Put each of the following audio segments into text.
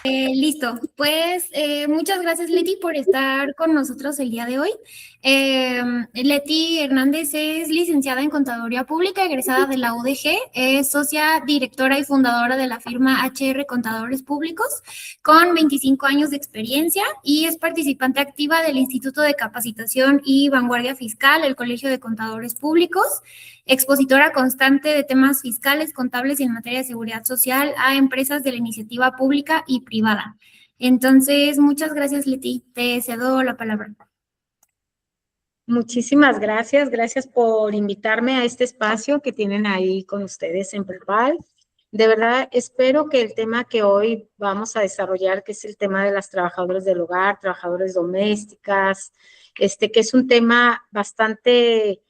Listo, pues muchas gracias Leti por estar con nosotros el día de hoy. Leti Hernández es licenciada en Contaduría Pública, egresada de la UDG, es socia, directora y fundadora de la firma HR Contadores Públicos, con 25 años de experiencia y es participante activa del Instituto de Capacitación y Vanguardia Fiscal, el Colegio de Contadores Públicos, expositora constante de temas fiscales, contables y en materia de seguridad social a empresas de la iniciativa pública y privada. Entonces, muchas gracias, Leti. Te cedo la palabra. Muchísimas gracias. Gracias por invitarme a este espacio que tienen ahí con ustedes en Prepal. De verdad, espero que el tema que hoy vamos a desarrollar, que es el tema de las trabajadoras del hogar, trabajadoras domésticas, que es un tema bastante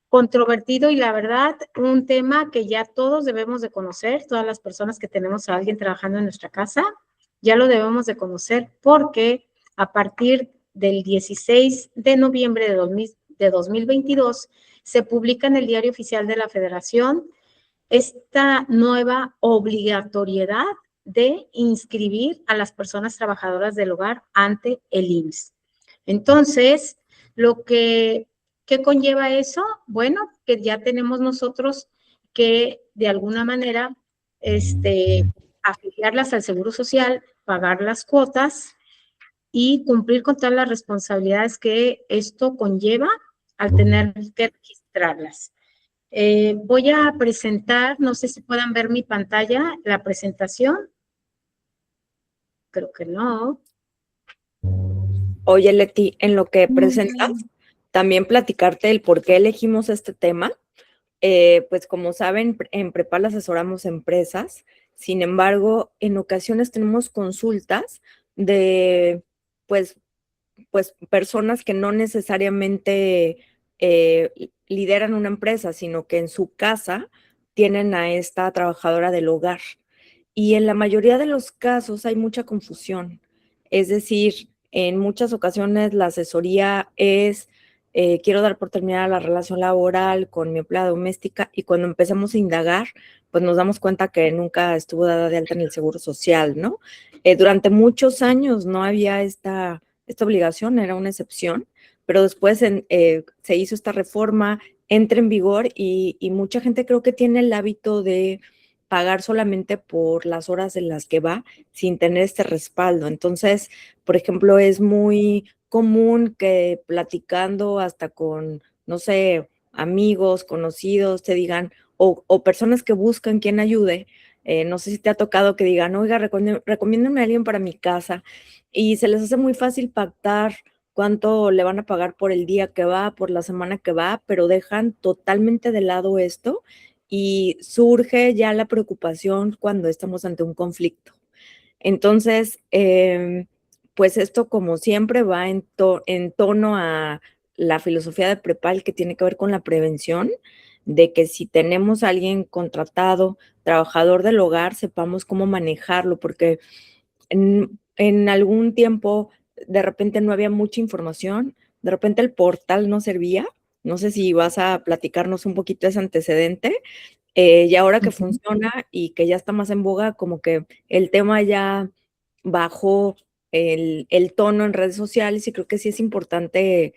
controvertido y la verdad, un tema que ya todos debemos de conocer, todas las personas que tenemos a alguien trabajando en nuestra casa, ya lo debemos de conocer porque a partir del 16 de noviembre de 2022 se publica en el Diario Oficial de la Federación esta nueva obligatoriedad de inscribir a las personas trabajadoras del hogar ante el IMSS. Entonces, ¿qué conlleva eso? Bueno, que ya tenemos nosotros que de alguna manera afiliarlas al Seguro Social, pagar las cuotas y cumplir con todas las responsabilidades que esto conlleva al tener que registrarlas. Voy a presentar, no sé si puedan ver mi pantalla, la presentación. Creo que no. Oye, Leti, en lo que presentas, también platicarte el por qué elegimos este tema. Pues como saben, en Prepal asesoramos empresas, sin embargo, en ocasiones tenemos consultas de, pues personas que no necesariamente lideran una empresa, sino que en su casa tienen a esta trabajadora del hogar. Y en la mayoría de los casos hay mucha confusión. Es decir, en muchas ocasiones la asesoría es, quiero dar por terminada la relación laboral con mi empleada doméstica y cuando empezamos a indagar, pues nos damos cuenta que nunca estuvo dada de alta en el Seguro Social, ¿no? Durante muchos años no había esta obligación, era una excepción, pero después se hizo esta reforma, entra en vigor y mucha gente creo que tiene el hábito de pagar solamente por las horas en las que va sin tener este respaldo. Entonces, por ejemplo, es muy común que platicando hasta con, no sé, amigos, conocidos, te digan, o personas que buscan quien ayude, no sé si te ha tocado que digan, oiga, recomiéndame a alguien para mi casa, y se les hace muy fácil pactar cuánto le van a pagar por el día que va, por la semana que va, pero dejan totalmente de lado esto y surge ya la preocupación cuando estamos ante un conflicto. Entonces, pues esto como siempre va en tono a la filosofía de Prepal que tiene que ver con la prevención, de que si tenemos a alguien contratado, trabajador del hogar, sepamos cómo manejarlo, porque en algún tiempo de repente no había mucha información, de repente el portal no servía. No sé si vas a platicarnos un poquito ese antecedente, y ahora que funciona y que ya está más en boga, como que el tema ya bajó el tono en redes sociales y creo que sí es importante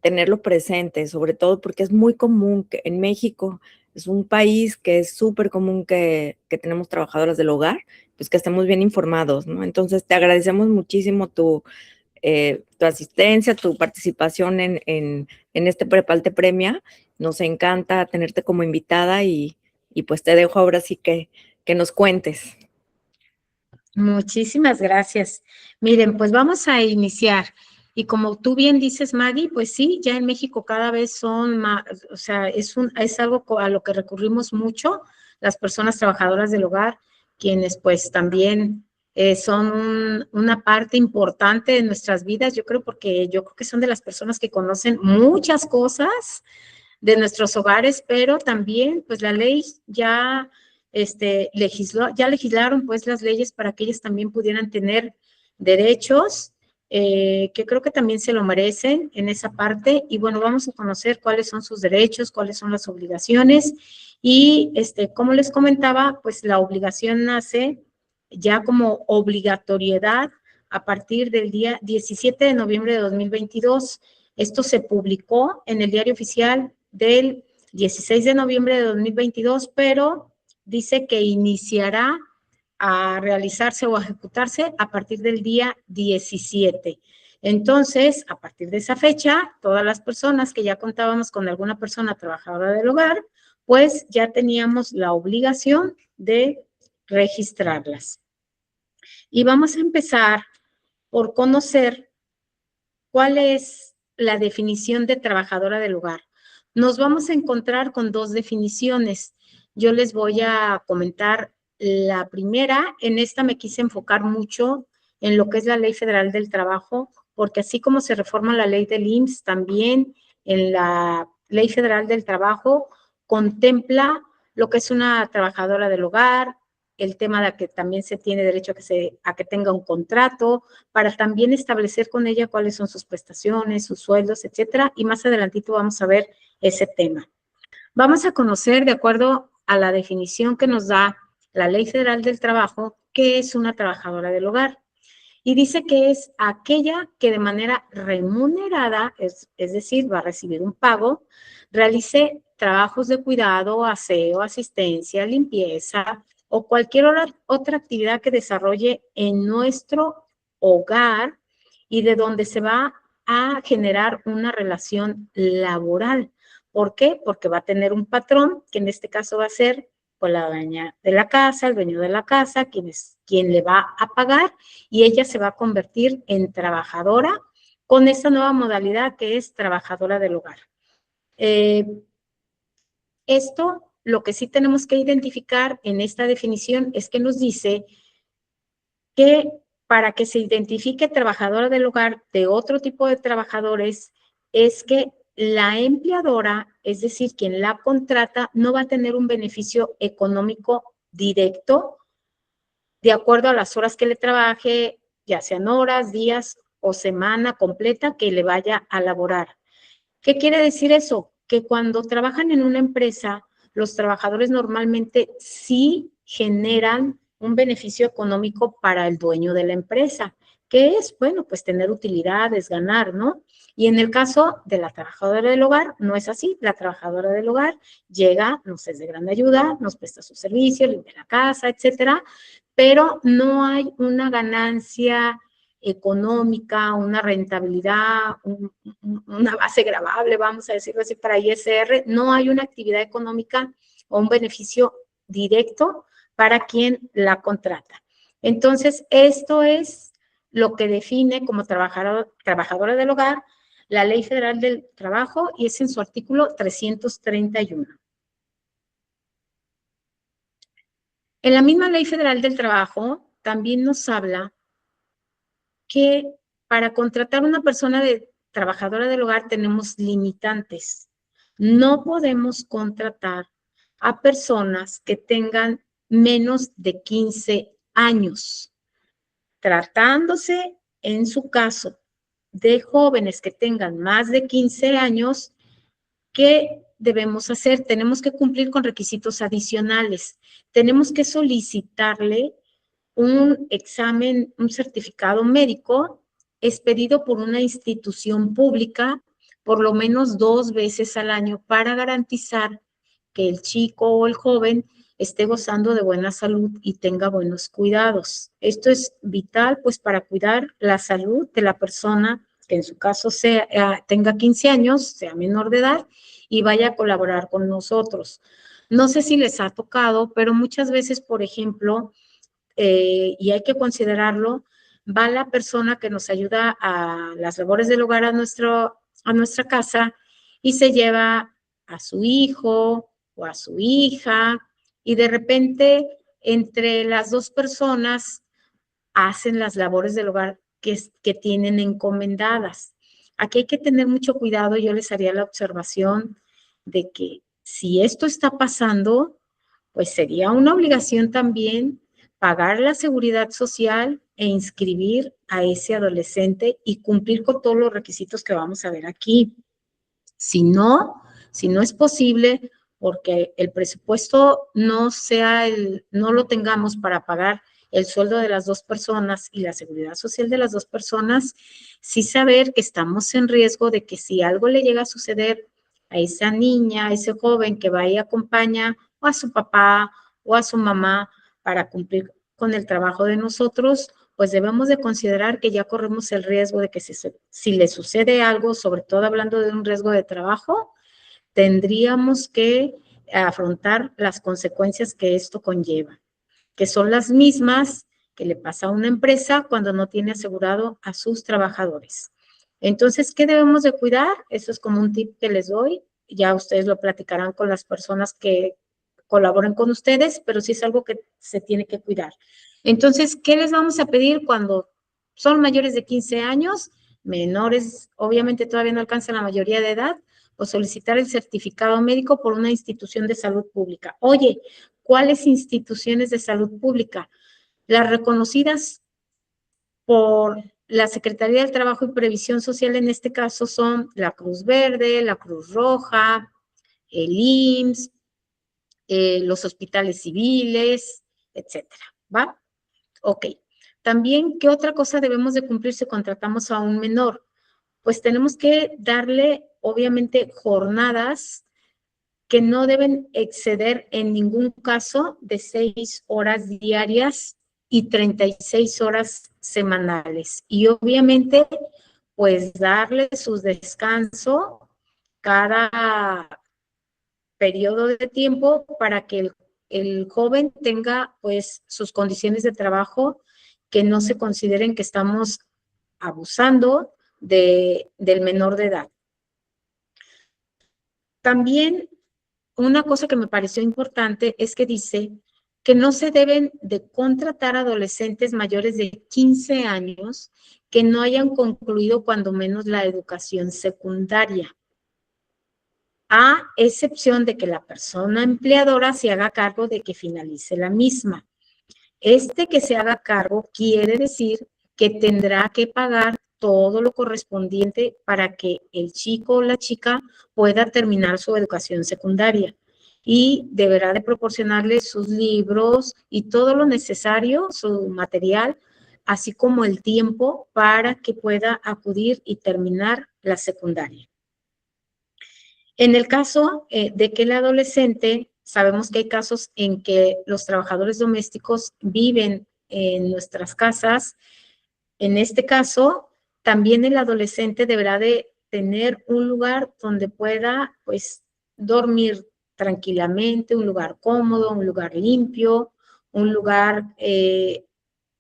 tenerlo presente, sobre todo porque es muy común que en México es un país que es súper común que tenemos trabajadoras del hogar, pues que estemos bien informados, ¿no? Entonces te agradecemos muchísimo tu asistencia, tu participación en este Prepal Te Premia. Nos encanta tenerte como invitada y pues te dejo ahora sí que nos cuentes. Muchísimas gracias. Miren, pues vamos a iniciar. Y como tú bien dices, Maggie, pues sí, ya en México cada vez son más, o sea, es algo a lo que recurrimos mucho las personas trabajadoras del hogar, quienes pues también son una parte importante de nuestras vidas, yo creo, porque yo creo que son de las personas que conocen muchas cosas de nuestros hogares, pero también pues la ley ya legislaron pues las leyes para que ellas también pudieran tener derechos, que creo que también se lo merecen en esa parte, y bueno, vamos a conocer cuáles son sus derechos, cuáles son las obligaciones, y como les comentaba, pues la obligación nace ya como obligatoriedad a partir del día 17 de noviembre de 2022. Esto se publicó en el Diario Oficial del 16 de noviembre de 2022, pero dice que iniciará a realizarse o a ejecutarse a partir del día 17. Entonces, a partir de esa fecha, todas las personas que ya contábamos con alguna persona trabajadora del hogar, pues ya teníamos la obligación de registrarlas. Y vamos a empezar por conocer cuál es la definición de trabajadora del hogar. Nos vamos a encontrar con dos definiciones. Yo les voy a comentar la primera. En esta me quise enfocar mucho en lo que es la Ley Federal del Trabajo, porque así como se reforma la ley del IMSS, también en la Ley Federal del Trabajo contempla lo que es una trabajadora del hogar, el tema de que también se tiene derecho a que tenga un contrato, para también establecer con ella cuáles son sus prestaciones, sus sueldos, etcétera, y más adelantito vamos a ver ese tema. Vamos a conocer, de acuerdo a la definición que nos da la Ley Federal del Trabajo, qué es una trabajadora del hogar. Y dice que es aquella que de manera remunerada, es decir, va a recibir un pago, realice trabajos de cuidado, aseo, asistencia, limpieza o cualquier otra actividad que desarrolle en nuestro hogar y de donde se va a generar una relación laboral. ¿Por qué? Porque va a tener un patrón, que en este caso va a ser pues la dueña de la casa, el dueño de la casa, quien le va a pagar, y ella se va a convertir en trabajadora con esta nueva modalidad que es trabajadora del hogar. Esto, lo que sí tenemos que identificar en esta definición es que nos dice que para que se identifique trabajadora del hogar de otro tipo de trabajadores es que la empleadora, es decir, quien la contrata, no va a tener un beneficio económico directo de acuerdo a las horas que le trabaje, ya sean horas, días o semana completa que le vaya a laborar. ¿Qué quiere decir eso? Que cuando trabajan en una empresa, los trabajadores normalmente sí generan un beneficio económico para el dueño de la empresa, que es, bueno, pues tener utilidades, ganar, ¿no? Y en el caso de la trabajadora del hogar, no es así. La trabajadora del hogar llega, nos es de gran ayuda, nos presta sus servicios, limpia la casa, etcétera, pero no hay una ganancia económica, una rentabilidad, una base gravable, vamos a decirlo así, para ISR, no hay una actividad económica o un beneficio directo para quien la contrata. Entonces, esto es lo que define como trabajadora del hogar la Ley Federal del Trabajo y es en su artículo 331. En la misma Ley Federal del Trabajo también nos habla que para contratar una persona de trabajadora del hogar tenemos limitantes. No podemos contratar a personas que tengan menos de 15 años. Tratándose, en su caso, de jóvenes que tengan más de 15 años, ¿qué debemos hacer? Tenemos que cumplir con requisitos adicionales. Tenemos que solicitarle un examen, un certificado médico expedido por una institución pública por lo menos 2 veces al año para garantizar que el chico o el joven esté gozando de buena salud y tenga buenos cuidados. Esto es vital, pues, para cuidar la salud de la persona que en su caso tenga 15 años, sea menor de edad y vaya a colaborar con nosotros. No sé si les ha tocado, pero muchas veces, por ejemplo, y hay que considerarlo, va la persona que nos ayuda a las labores del hogar a nuestra casa y se lleva a su hijo o a su hija y de repente entre las dos personas hacen las labores del hogar que tienen encomendadas. Aquí hay que tener mucho cuidado. Yo les haría la observación de que si esto está pasando, pues sería una obligación también pagar la seguridad social e inscribir a ese adolescente y cumplir con todos los requisitos que vamos a ver aquí. Si no es posible, porque el presupuesto no lo tengamos para pagar el sueldo de las dos personas y la seguridad social de las dos personas, sí saber que estamos en riesgo de que si algo le llega a suceder a esa niña, a ese joven que va y acompaña o a su papá o a su mamá para cumplir con el trabajo de nosotros, pues debemos de considerar que ya corremos el riesgo de que si le sucede algo, sobre todo hablando de un riesgo de trabajo, tendríamos que afrontar las consecuencias que esto conlleva, que son las mismas que le pasa a una empresa cuando no tiene asegurado a sus trabajadores. Entonces, ¿qué debemos de cuidar? Eso es como un tip que les doy. Ya ustedes lo platicarán con las personas que colaboren con ustedes, pero sí es algo que se tiene que cuidar. Entonces, ¿qué les vamos a pedir cuando son mayores de 15 años? Menores, obviamente todavía no alcanzan la mayoría de edad, o solicitar el certificado médico por una institución de salud pública. Oye, ¿cuáles instituciones de salud pública? Las reconocidas por la Secretaría del Trabajo y Previsión Social en este caso son la Cruz Verde, la Cruz Roja, el IMSS, los hospitales civiles, etcétera, ¿va? Ok. También, ¿qué otra cosa debemos de cumplir si contratamos a un menor? Pues tenemos que darle, obviamente, jornadas que no deben exceder en ningún caso de 6 horas diarias y 36 horas semanales. Y obviamente, pues darle su descanso cada periodo de tiempo para que el joven tenga pues sus condiciones de trabajo, que no se consideren que estamos abusando del menor de edad. También una cosa que me pareció importante es que dice que no se deben de contratar adolescentes mayores de 15 años que no hayan concluido cuando menos la educación secundaria, a excepción de que la persona empleadora se haga cargo de que finalice la misma. Que se haga cargo quiere decir que tendrá que pagar todo lo correspondiente para que el chico o la chica pueda terminar su educación secundaria y deberá de proporcionarle sus libros y todo lo necesario, su material, así como el tiempo para que pueda acudir y terminar la secundaria. En el caso de que el adolescente, sabemos que hay casos en que los trabajadores domésticos viven en nuestras casas. En este caso, también el adolescente deberá de tener un lugar donde pueda, pues, dormir tranquilamente, un lugar cómodo, un lugar limpio, un lugar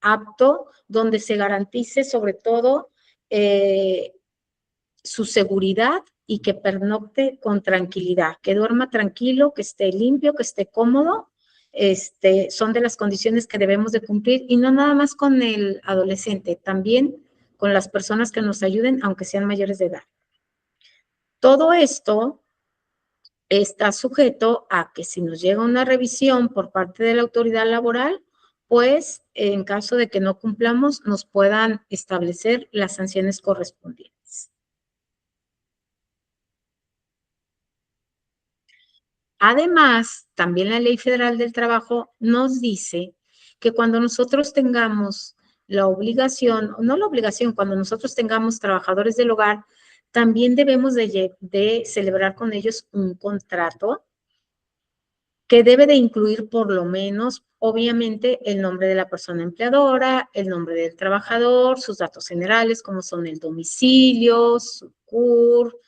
apto, donde se garantice sobre todo su seguridad y que pernocte con tranquilidad, que duerma tranquilo, que esté limpio, que esté cómodo. Son de las condiciones que debemos de cumplir y no nada más con el adolescente, también con las personas que nos ayuden, aunque sean mayores de edad. Todo esto está sujeto a que si nos llega una revisión por parte de la autoridad laboral, pues en caso de que no cumplamos, nos puedan establecer las sanciones correspondientes. Además, también la Ley Federal del Trabajo nos dice que cuando nosotros tengamos la obligación, no la obligación, cuando nosotros tengamos trabajadores del hogar, también debemos de celebrar con ellos un contrato que debe de incluir por lo menos, obviamente, el nombre de la persona empleadora, el nombre del trabajador, sus datos generales, como son el domicilio, su CUR,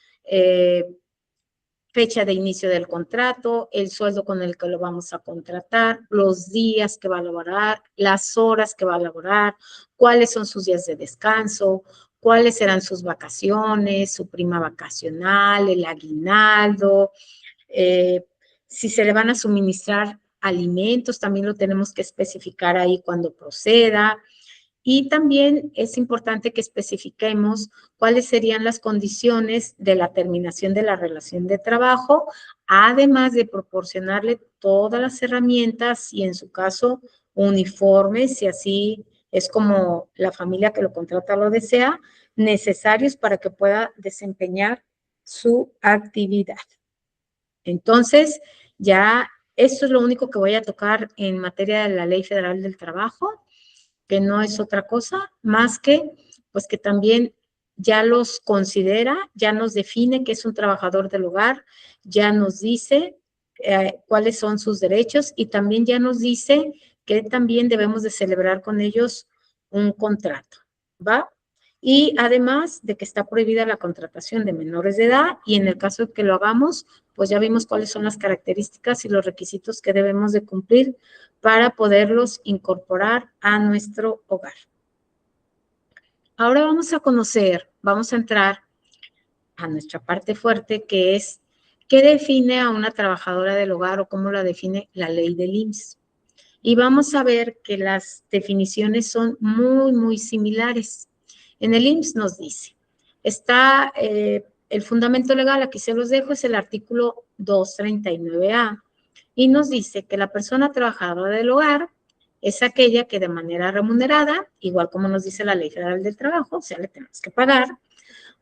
fecha de inicio del contrato, el sueldo con el que lo vamos a contratar, los días que va a laborar, las horas que va a laborar, cuáles son sus días de descanso, cuáles serán sus vacaciones, su prima vacacional, el aguinaldo, si se le van a suministrar alimentos, también lo tenemos que especificar ahí cuando proceda. Y también es importante que especifiquemos cuáles serían las condiciones de la terminación de la relación de trabajo, además de proporcionarle todas las herramientas y en su caso uniformes, si así es como la familia que lo contrata lo desea, necesarios para que pueda desempeñar su actividad. Entonces, ya esto es lo único que voy a tocar en materia de la Ley Federal del Trabajo. que no es otra cosa más que, pues que también ya los considera, ya nos define que es un trabajador del hogar, ya nos dice cuáles son sus derechos y también ya nos dice que también debemos de celebrar con ellos un contrato, ¿va? Y además de que está prohibida la contratación de menores de edad y en el caso de que lo hagamos, pues ya vimos cuáles son las características y los requisitos que debemos de cumplir para poderlos incorporar a nuestro hogar. Ahora vamos a entrar a nuestra parte fuerte, que es qué define a una trabajadora del hogar o cómo la define la ley del IMSS. Y vamos a ver que las definiciones son muy, muy similares. En el IMSS nos dice, está el fundamento legal, aquí se los dejo, es el artículo 239A, y nos dice que la persona trabajadora del hogar es aquella que de manera remunerada, igual como nos dice la Ley Federal del Trabajo, o sea, le tenemos que pagar,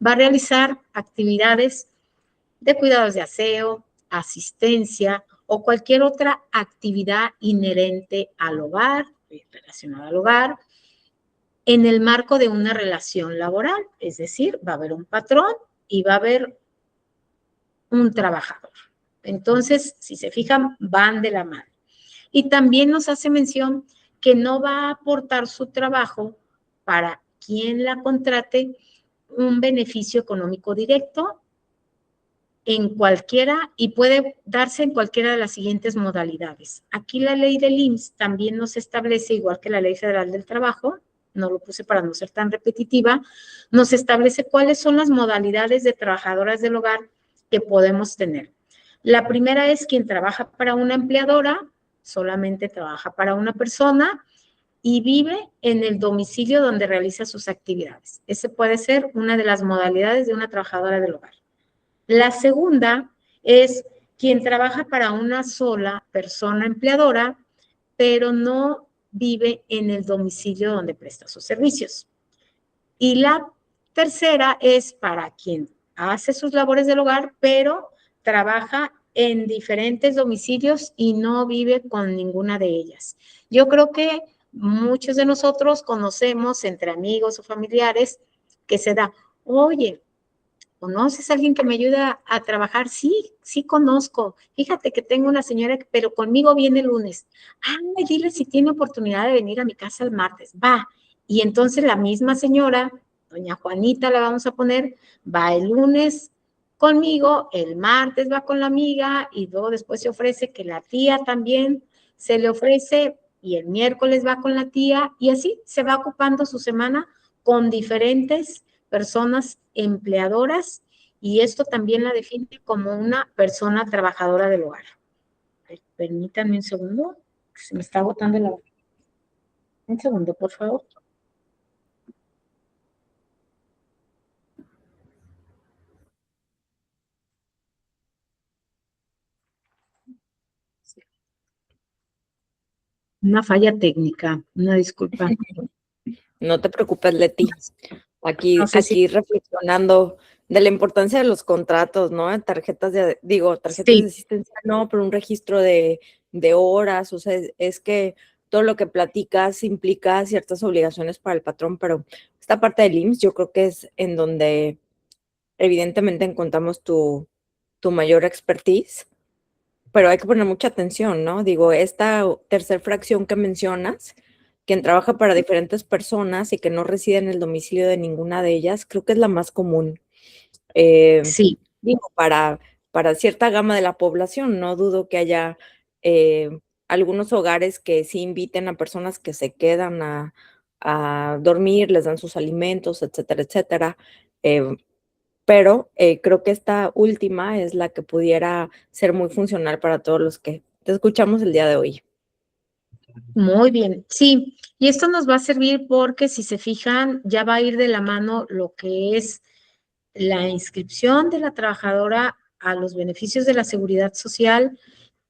va a realizar actividades de cuidados de aseo, asistencia o cualquier otra actividad inherente al hogar, relacionada al hogar, en el marco de una relación laboral, es decir, va a haber un patrón y va a haber un trabajador. Entonces, si se fijan, van de la mano. Y también nos hace mención que no va a aportar su trabajo para quien la contrate un beneficio económico directo en cualquiera y puede darse en cualquiera de las siguientes modalidades. Aquí la ley del IMSS también nos establece, igual que la Ley Federal del Trabajo, no lo puse para no ser tan repetitiva, nos establece cuáles son las modalidades de trabajadoras del hogar que podemos tener. La primera es quien trabaja para una empleadora, solamente trabaja para una persona y vive en el domicilio donde realiza sus actividades. Ese puede ser una de las modalidades de una trabajadora del hogar. La segunda es quien trabaja para una sola persona empleadora, pero no vive en el domicilio donde presta sus servicios. Y la tercera es para quien hace sus labores del hogar, pero trabaja en diferentes domicilios y no vive con ninguna de ellas. Yo creo que muchos de nosotros conocemos entre amigos o familiares que se da, oye, ¿conoces a alguien que me ayuda a trabajar? Sí, sí conozco. Fíjate que tengo una señora, pero conmigo viene el lunes. Ay, dile si tiene oportunidad de venir a mi casa el martes. Va. Y entonces la misma señora, doña Juanita la vamos a poner, va el lunes conmigo, el martes va con la amiga y luego después se ofrece que la tía también se le ofrece y el miércoles va con la tía y así se va ocupando su semana con diferentes personas empleadoras y esto también la define como una persona trabajadora del hogar. Permítanme un segundo, se me está agotando la... Un segundo, por favor. Una falla técnica, una disculpa. No te preocupes, Leti. Aquí, No sé si... aquí reflexionando de la importancia de los contratos, ¿no? Tarjetas de Sí, asistencia, no, pero un registro de horas, o sea, es que todo lo que platicas implica ciertas obligaciones para el patrón, pero esta parte del IMSS yo creo que es en donde evidentemente encontramos tu mayor expertise, pero hay que poner mucha atención, ¿no? Digo, esta tercer fracción que mencionas, quien trabaja para diferentes personas y que no reside en el domicilio de ninguna de ellas, creo que es la más común. sí. Digo, para cierta gama de la población, no dudo que haya algunos hogares que sí inviten a personas que se quedan a dormir, les dan sus alimentos, etcétera, etcétera. Pero creo que esta última es la que pudiera ser muy funcional para todos los que te escuchamos el día de hoy. Muy bien, sí, y esto nos va a servir porque si se fijan, ya va a ir de la mano lo que es la inscripción de la trabajadora a los beneficios de la seguridad social,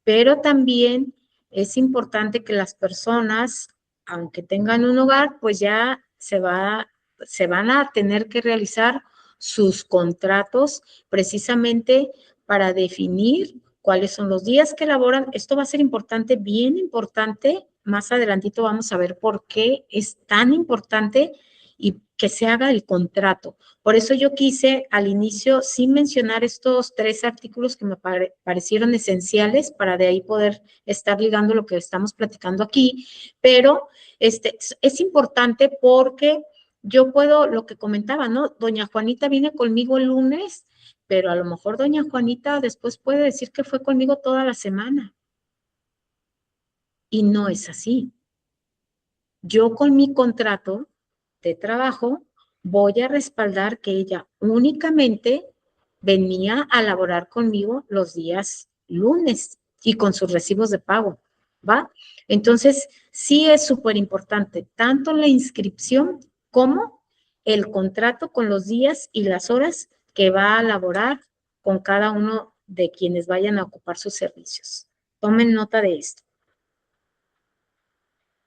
pero también es importante que las personas, aunque tengan un hogar, pues ya se van a tener que realizar sus contratos precisamente para definir cuáles son los días que laboran. Esto va a ser importante, bien importante, más adelantito vamos a ver por qué es tan importante y que se haga el contrato. Por eso yo quise al inicio sin mencionar estos 3 artículos que me parecieron esenciales para de ahí poder estar ligando lo que estamos platicando aquí, pero es importante porque yo puedo, lo que comentaba, ¿no? Doña Juanita viene conmigo el lunes, pero a lo mejor doña Juanita después puede decir que fue conmigo toda la semana. Y no es así. Yo con mi contrato de trabajo voy a respaldar que ella únicamente venía a laborar conmigo los días lunes y con sus recibos de pago, ¿va? Entonces, sí es súper importante tanto la inscripción como el contrato con los días y las horas que va a laborar con cada uno de quienes vayan a ocupar sus servicios. Tomen nota de esto.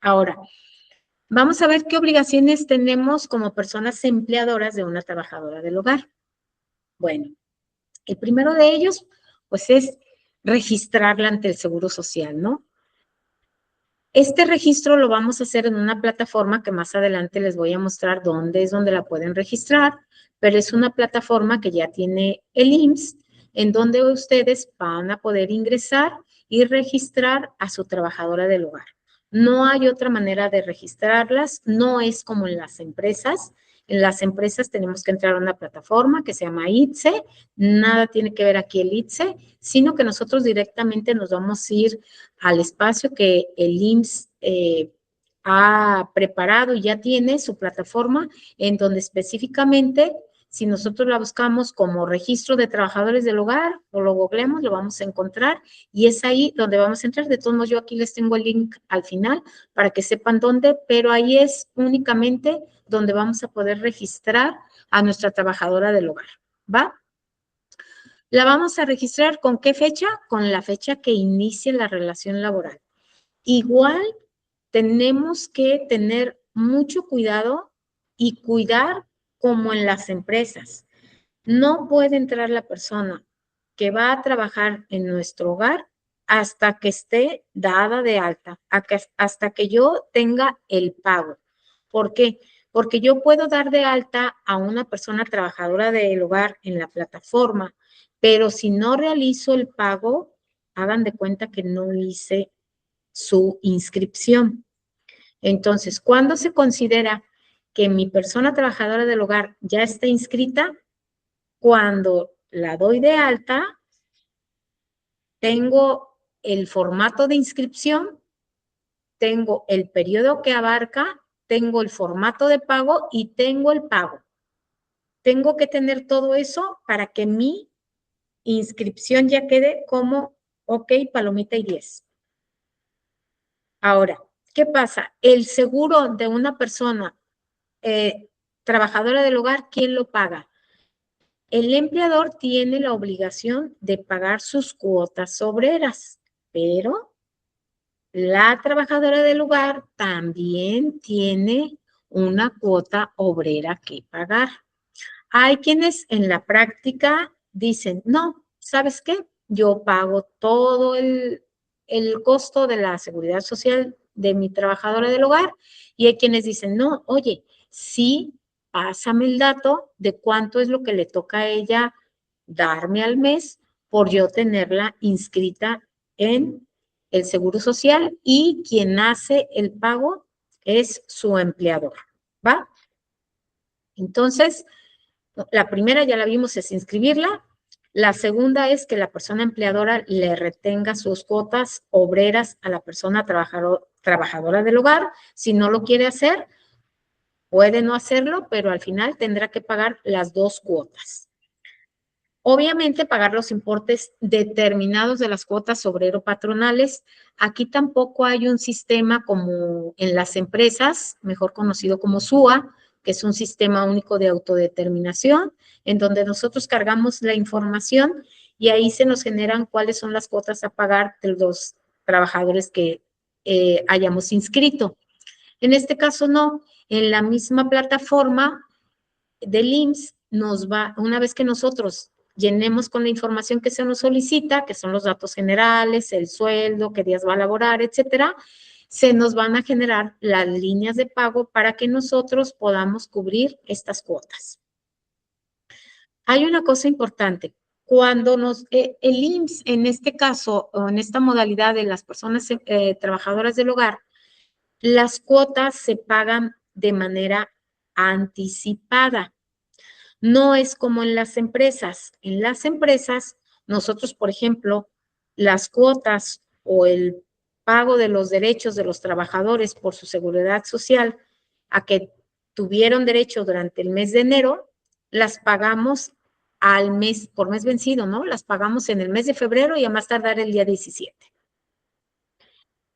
Ahora, vamos a ver qué obligaciones tenemos como personas empleadoras de una trabajadora del hogar. Bueno, el primero de ellos, pues, es registrarla ante el Seguro Social, ¿no? Este registro lo vamos a hacer en una plataforma que más adelante les voy a mostrar dónde es donde la pueden registrar, pero es una plataforma que ya tiene el IMSS, en donde ustedes van a poder ingresar y registrar a su trabajadora del hogar. No hay otra manera de registrarlas, no es como en las empresas. En las empresas tenemos que entrar a una plataforma que se llama ITSE, nada tiene que ver aquí el ITSE, sino que nosotros directamente nos vamos a ir al espacio que el IMSS ha preparado y ya tiene su plataforma, en donde específicamente, si nosotros la buscamos como registro de trabajadores del hogar o lo googleamos, lo vamos a encontrar y es ahí donde vamos a entrar. De todos modos, yo aquí les tengo el link al final para que sepan dónde, pero ahí es únicamente donde vamos a poder registrar a nuestra trabajadora del hogar, ¿va? La vamos a registrar ¿con qué fecha? Con la fecha que inicie la relación laboral. Igual tenemos que tener mucho cuidado y cuidar como en las empresas. No puede entrar la persona que va a trabajar en nuestro hogar hasta que esté dada de alta, hasta que yo tenga el pago. ¿Por qué? Porque yo puedo dar de alta a una persona trabajadora del hogar en la plataforma, pero si no realizo el pago, hagan de cuenta que no hice su inscripción. Entonces, ¿cuándo se considera que mi persona trabajadora del hogar ya está inscrita? Cuando la doy de alta, tengo el formato de inscripción, tengo el periodo que abarca, tengo el formato de pago y tengo el pago. Tengo que tener todo eso para que mi inscripción ya quede como ok, palomita y 10. Ahora, ¿qué pasa? El seguro de una persona trabajadora del hogar, ¿quién lo paga? El empleador tiene la obligación de pagar sus cuotas obreras, pero la trabajadora del hogar también tiene una cuota obrera que pagar. Hay quienes en la práctica dicen, no, ¿sabes qué? Yo pago todo el costo de la seguridad social de mi trabajadora del hogar, y hay quienes dicen, no, oye, sí, pásame el dato de cuánto es lo que le toca a ella darme al mes por yo tenerla inscrita en el Seguro Social, y quien hace el pago es su empleador, ¿va? Entonces, la primera ya la vimos, es inscribirla. La segunda es que la persona empleadora le retenga sus cuotas obreras a la persona trabajadora del hogar. Si no lo quiere hacer, puede no hacerlo, pero al final tendrá que pagar las 2 cuotas. Obviamente, pagar los importes determinados de las cuotas obrero-patronales. Aquí tampoco hay un sistema como en las empresas, mejor conocido como SUA, que es un sistema único de autodeterminación, en donde nosotros cargamos la información y ahí se nos generan cuáles son las cuotas a pagar de los trabajadores que hayamos inscrito. En este caso no, en la misma plataforma del IMSS nos va, una vez que nosotros llenemos con la información que se nos solicita, que son los datos generales, el sueldo, qué días va a laborar, etcétera, se nos van a generar las líneas de pago para que nosotros podamos cubrir estas cuotas. Hay una cosa importante. Cuando el IMSS, en este caso, o en esta modalidad de las personas trabajadoras del hogar, las cuotas se pagan de manera anticipada. No es como en las empresas. En las empresas, nosotros, por ejemplo, las cuotas o el pago de los derechos de los trabajadores por su seguridad social a que tuvieron derecho durante el mes de enero, las pagamos al mes, por mes vencido, ¿no? Las pagamos en el mes de febrero y a más tardar el día 17.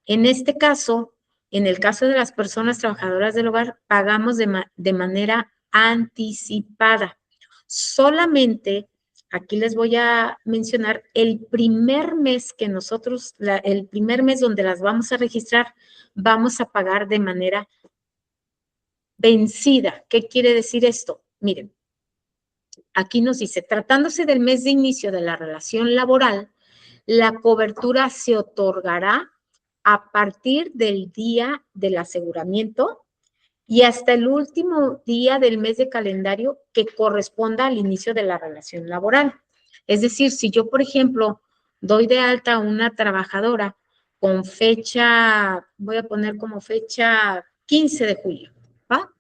En este caso, en el caso de las personas trabajadoras del hogar, pagamos de manera anticipada. Solamente, aquí les voy a mencionar, el primer mes que nosotros, el primer mes donde las vamos a registrar, vamos a pagar de manera vencida. ¿Qué quiere decir esto? Miren, aquí nos dice, tratándose del mes de inicio de la relación laboral, la cobertura se otorgará a partir del día del aseguramiento y hasta el último día del mes de calendario que corresponda al inicio de la relación laboral. Es decir, si yo, por ejemplo, doy de alta a una trabajadora con fecha, voy a poner como fecha 15 de julio, ¿va?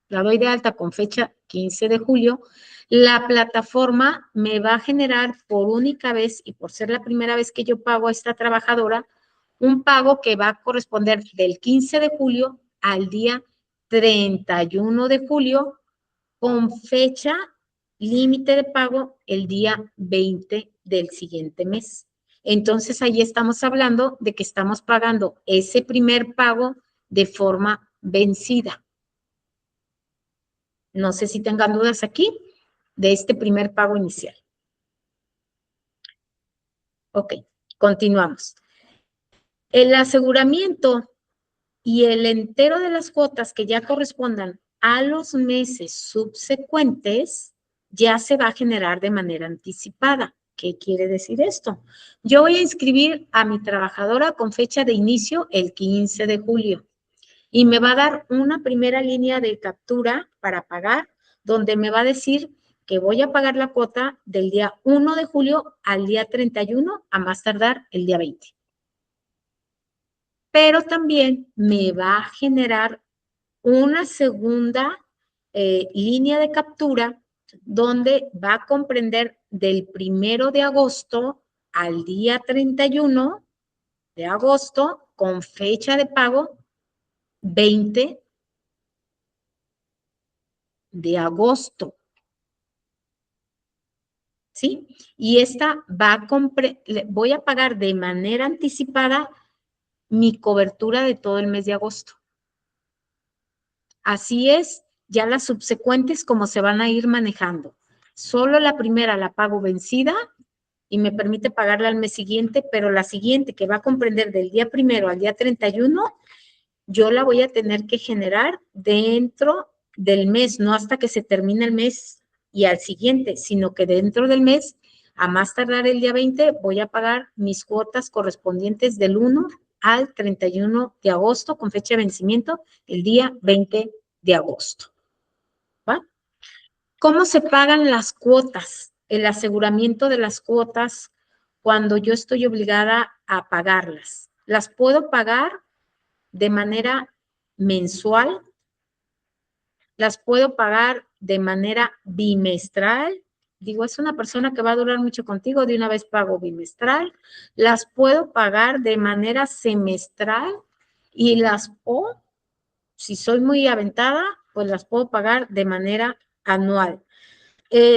La doy de alta con fecha 15 de julio, la plataforma me va a generar por única vez y por ser la primera vez que yo pago a esta trabajadora, un pago que va a corresponder del 15 de julio al día 31 de julio con fecha límite de pago el día 20 del siguiente mes. Entonces, ahí estamos hablando de que estamos pagando ese primer pago de forma vencida. No sé si tengan dudas aquí de este primer pago inicial. Ok, continuamos. El aseguramiento y el entero de las cuotas que ya correspondan a los meses subsecuentes ya se va a generar de manera anticipada. ¿Qué quiere decir esto? Yo voy a inscribir a mi trabajadora con fecha de inicio el 15 de julio y me va a dar una primera línea de captura para pagar donde me va a decir que voy a pagar la cuota del día 1 de julio al día 31, a más tardar el día 20. Pero también me va a generar una segunda línea de captura donde va a comprender del 1 de agosto al día 31 de agosto con fecha de pago 20 de agosto. ¿Sí? Y esta voy a pagar de manera anticipada mi cobertura de todo el mes de agosto. Así es, ya las subsecuentes como se van a ir manejando. Solo la primera la pago vencida y me permite pagarla al mes siguiente, pero la siguiente que va a comprender del día 1 al día 31, yo la voy a tener que generar dentro del mes, no hasta que se termine el mes y al siguiente, sino que dentro del mes, a más tardar el día 20, voy a pagar mis cuotas correspondientes del 1 al 31 de agosto con fecha de vencimiento el día 20 de agosto. ¿Va? ¿Cómo se pagan las cuotas? El aseguramiento de las cuotas cuando yo estoy obligada a pagarlas. Las puedo pagar de manera mensual, las puedo pagar de manera bimestral. Digo, es una persona que va a durar mucho contigo, de una vez pago bimestral. Las puedo pagar de manera semestral y si soy muy aventada, pues las puedo pagar de manera anual.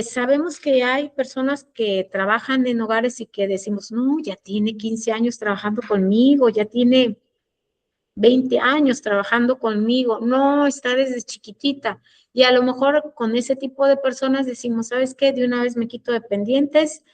Sabemos que hay personas que trabajan en hogares y que decimos, no, ya tiene 15 años trabajando conmigo, ya tiene 20 años trabajando conmigo, no, está desde chiquitita. Y a lo mejor con ese tipo de personas decimos, ¿sabes qué? De una vez me quito de pendientes,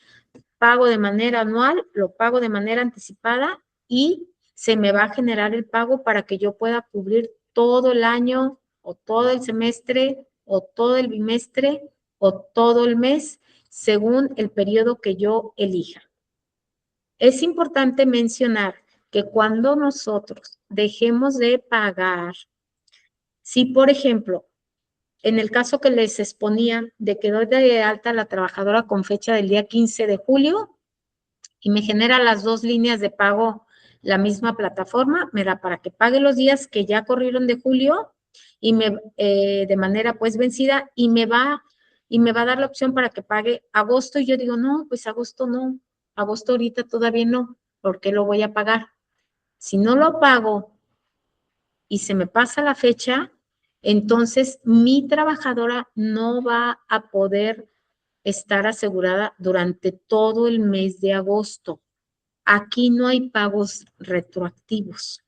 pago de manera anual, lo pago de manera anticipada y se me va a generar el pago para que yo pueda cubrir todo el año o todo el semestre o todo el bimestre o todo el mes según el periodo que yo elija. Es importante mencionar que cuando nosotros dejemos de pagar, si por ejemplo, en el caso que les exponía de que doy de alta a la trabajadora con fecha del día 15 de julio y me genera las 2 líneas de pago la misma plataforma, me da para que pague los días que ya corrieron de julio y de manera pues vencida y me va a dar la opción para que pague agosto y yo digo, no, pues agosto no, agosto ahorita todavía no, ¿por qué lo voy a pagar? Si no lo pago y se me pasa la fecha, entonces mi trabajadora no va a poder estar asegurada durante todo el mes de agosto. Aquí no hay pagos retroactivos.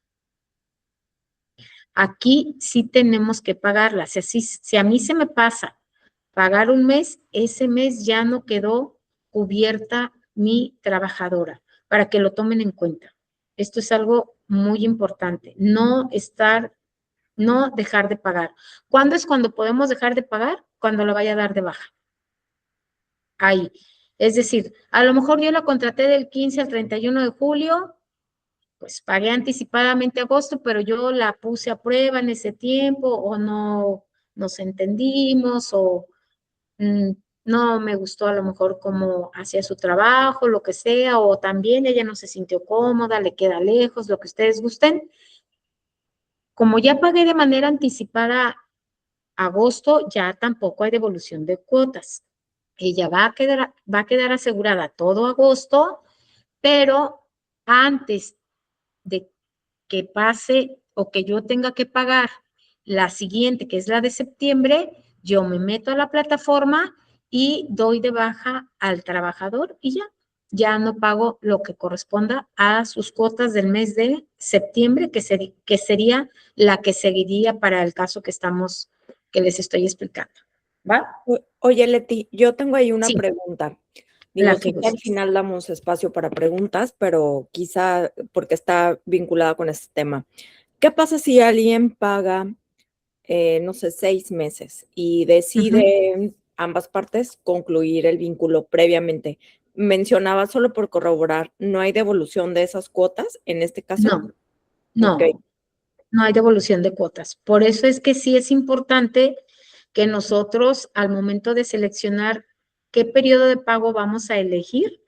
Aquí sí tenemos que pagarla. Si a mí se me pasa pagar un mes, ese mes ya no quedó cubierta mi trabajadora, para que lo tomen en cuenta. Esto es algo muy importante. No dejar de pagar. ¿Cuándo es cuando podemos dejar de pagar? Cuando lo vaya a dar de baja. Ahí. Es decir, a lo mejor yo la contraté del 15 al 31 de julio, pues pagué anticipadamente agosto, pero yo la puse a prueba en ese tiempo o no nos entendimos o no me gustó a lo mejor cómo hacía su trabajo, lo que sea, o también ella no se sintió cómoda, le queda lejos, lo que ustedes gusten. Como ya pagué de manera anticipada agosto, ya tampoco hay devolución de cuotas. Ella va a quedar asegurada todo agosto, pero antes de que pase o que yo tenga que pagar la siguiente, que es la de septiembre, yo me meto a la plataforma y doy de baja al trabajador y ya no pago lo que corresponda a sus cuotas del mes de septiembre, que sería la que seguiría para el caso que les estoy explicando. ¿Va? Oye, Leti, yo tengo ahí una Sí, pregunta. la Digo, que sí que al gustes. final damos espacio para preguntas, pero quizá porque está vinculada con este tema. ¿Qué pasa si alguien paga, no sé, 6 meses y decide ambas partes concluir el vínculo previamente? Mencionaba solo por corroborar, ¿no hay devolución de esas cuotas en este caso? No, Ok, no. No hay devolución de cuotas. Por eso es que sí es importante que nosotros, al momento de seleccionar qué periodo de pago vamos a elegir,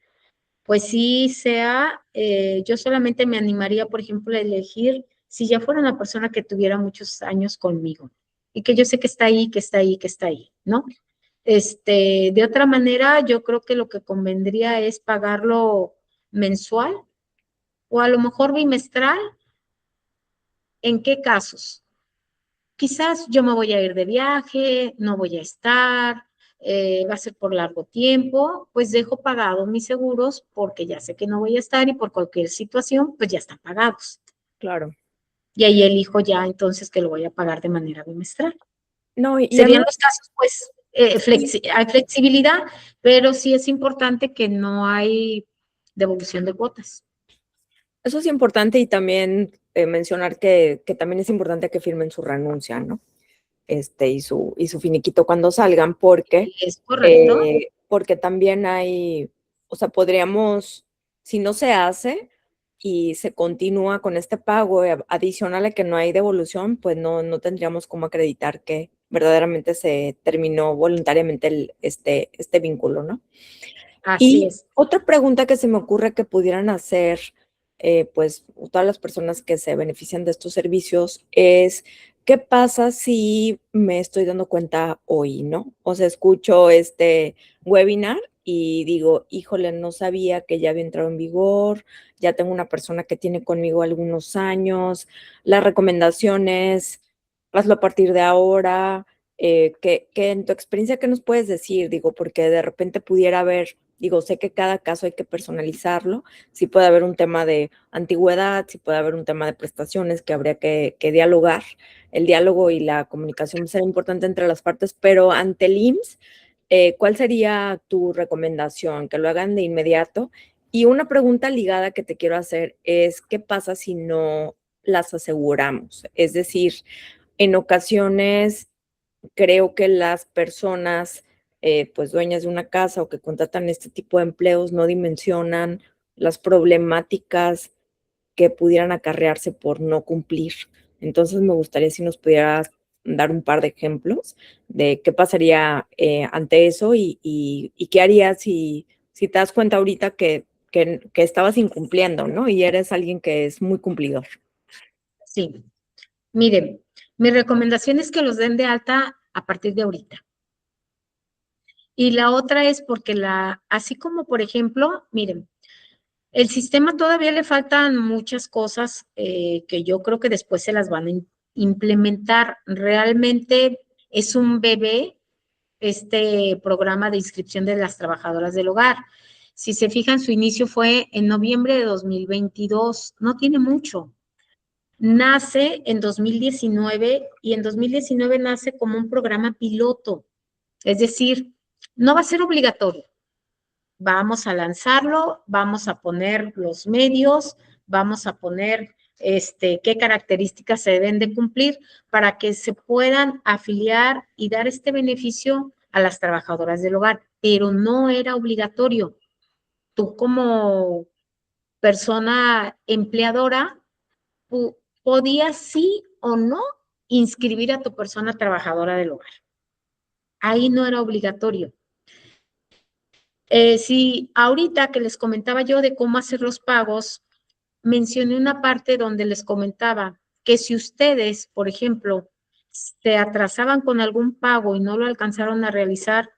pues sí sea, yo solamente me animaría, por ejemplo, a elegir si ya fuera una persona que tuviera muchos años conmigo y que yo sé que está ahí, que está ahí, que está ahí, ¿no? De otra manera, yo creo que lo que convendría es pagarlo mensual o a lo mejor bimestral. ¿En qué casos? Quizás yo me voy a ir de viaje, no voy a estar, va a ser por largo tiempo, pues dejo pagados mis seguros porque ya sé que no voy a estar y por cualquier situación, pues ya están pagados. claro. Y ahí elijo ya entonces que lo voy a pagar de manera bimestral. No, y a Serían mí los casos, pues, hay flexibilidad, pero sí es importante que no hay devolución de cuotas. eso es importante y también mencionar que también es importante que firmen su renuncia, ¿no? Y su finiquito cuando salgan, ¿Es correcto? porque también hay, o sea, podríamos, si no se hace y se continúa con este pago adicional a que no hay devolución, pues no tendríamos cómo acreditar que verdaderamente se terminó voluntariamente este vínculo, ¿no? Así Y es. otra pregunta que se me ocurre que pudieran hacer, pues, todas las personas que se benefician de estos servicios es, ¿qué pasa si me estoy dando cuenta hoy, no? O sea, escucho este webinar y digo, híjole, no sabía que ya había entrado en vigor, ya tengo una persona que tiene conmigo algunos años, las recomendaciones, hazlo a partir de ahora, que en tu experiencia, ¿qué nos puedes decir? Digo, porque de repente pudiera haber. Digo, sé que cada caso hay que personalizarlo, sí puede haber un tema de antigüedad, sí puede haber un tema de prestaciones que habría que dialogar. El diálogo y la comunicación será importante entre las partes, pero ante el IMSS, ¿cuál sería tu recomendación? Que lo hagan de inmediato. Y una pregunta ligada que te quiero hacer es, ¿qué pasa si no las aseguramos? Es decir, en ocasiones creo que las personas, pues dueñas de una casa o que contratan este tipo de empleos no dimensionan las problemáticas que pudieran acarrearse por no cumplir. Entonces me gustaría si nos pudieras dar un par de ejemplos de qué pasaría ante eso y qué harías si te das cuenta ahorita que estabas incumpliendo, ¿no? Y eres alguien que es muy cumplidor. Sí, miren, mi recomendación es que los den de alta a partir de ahorita. Y la otra es porque así como por ejemplo, miren, el sistema todavía le faltan muchas cosas que yo creo que después se las van a implementar. Realmente es un bebé este programa de inscripción de las trabajadoras del hogar. Si se fijan, su inicio fue en noviembre de 2022, no tiene mucho. Nace en 2019 y en 2019 nace como un programa piloto, es decir, no va a ser obligatorio. Vamos a lanzarlo, vamos a poner los medios, vamos a poner qué características se deben de cumplir para que se puedan afiliar y dar este beneficio a las trabajadoras del hogar, pero no era obligatorio. Tú como persona empleadora podías sí o no inscribir a tu persona trabajadora del hogar. Ahí no era obligatorio. Sí, ahorita que les comentaba yo de cómo hacer los pagos, mencioné una parte donde les comentaba que si ustedes, por ejemplo, se atrasaban con algún pago y no lo alcanzaron a realizar,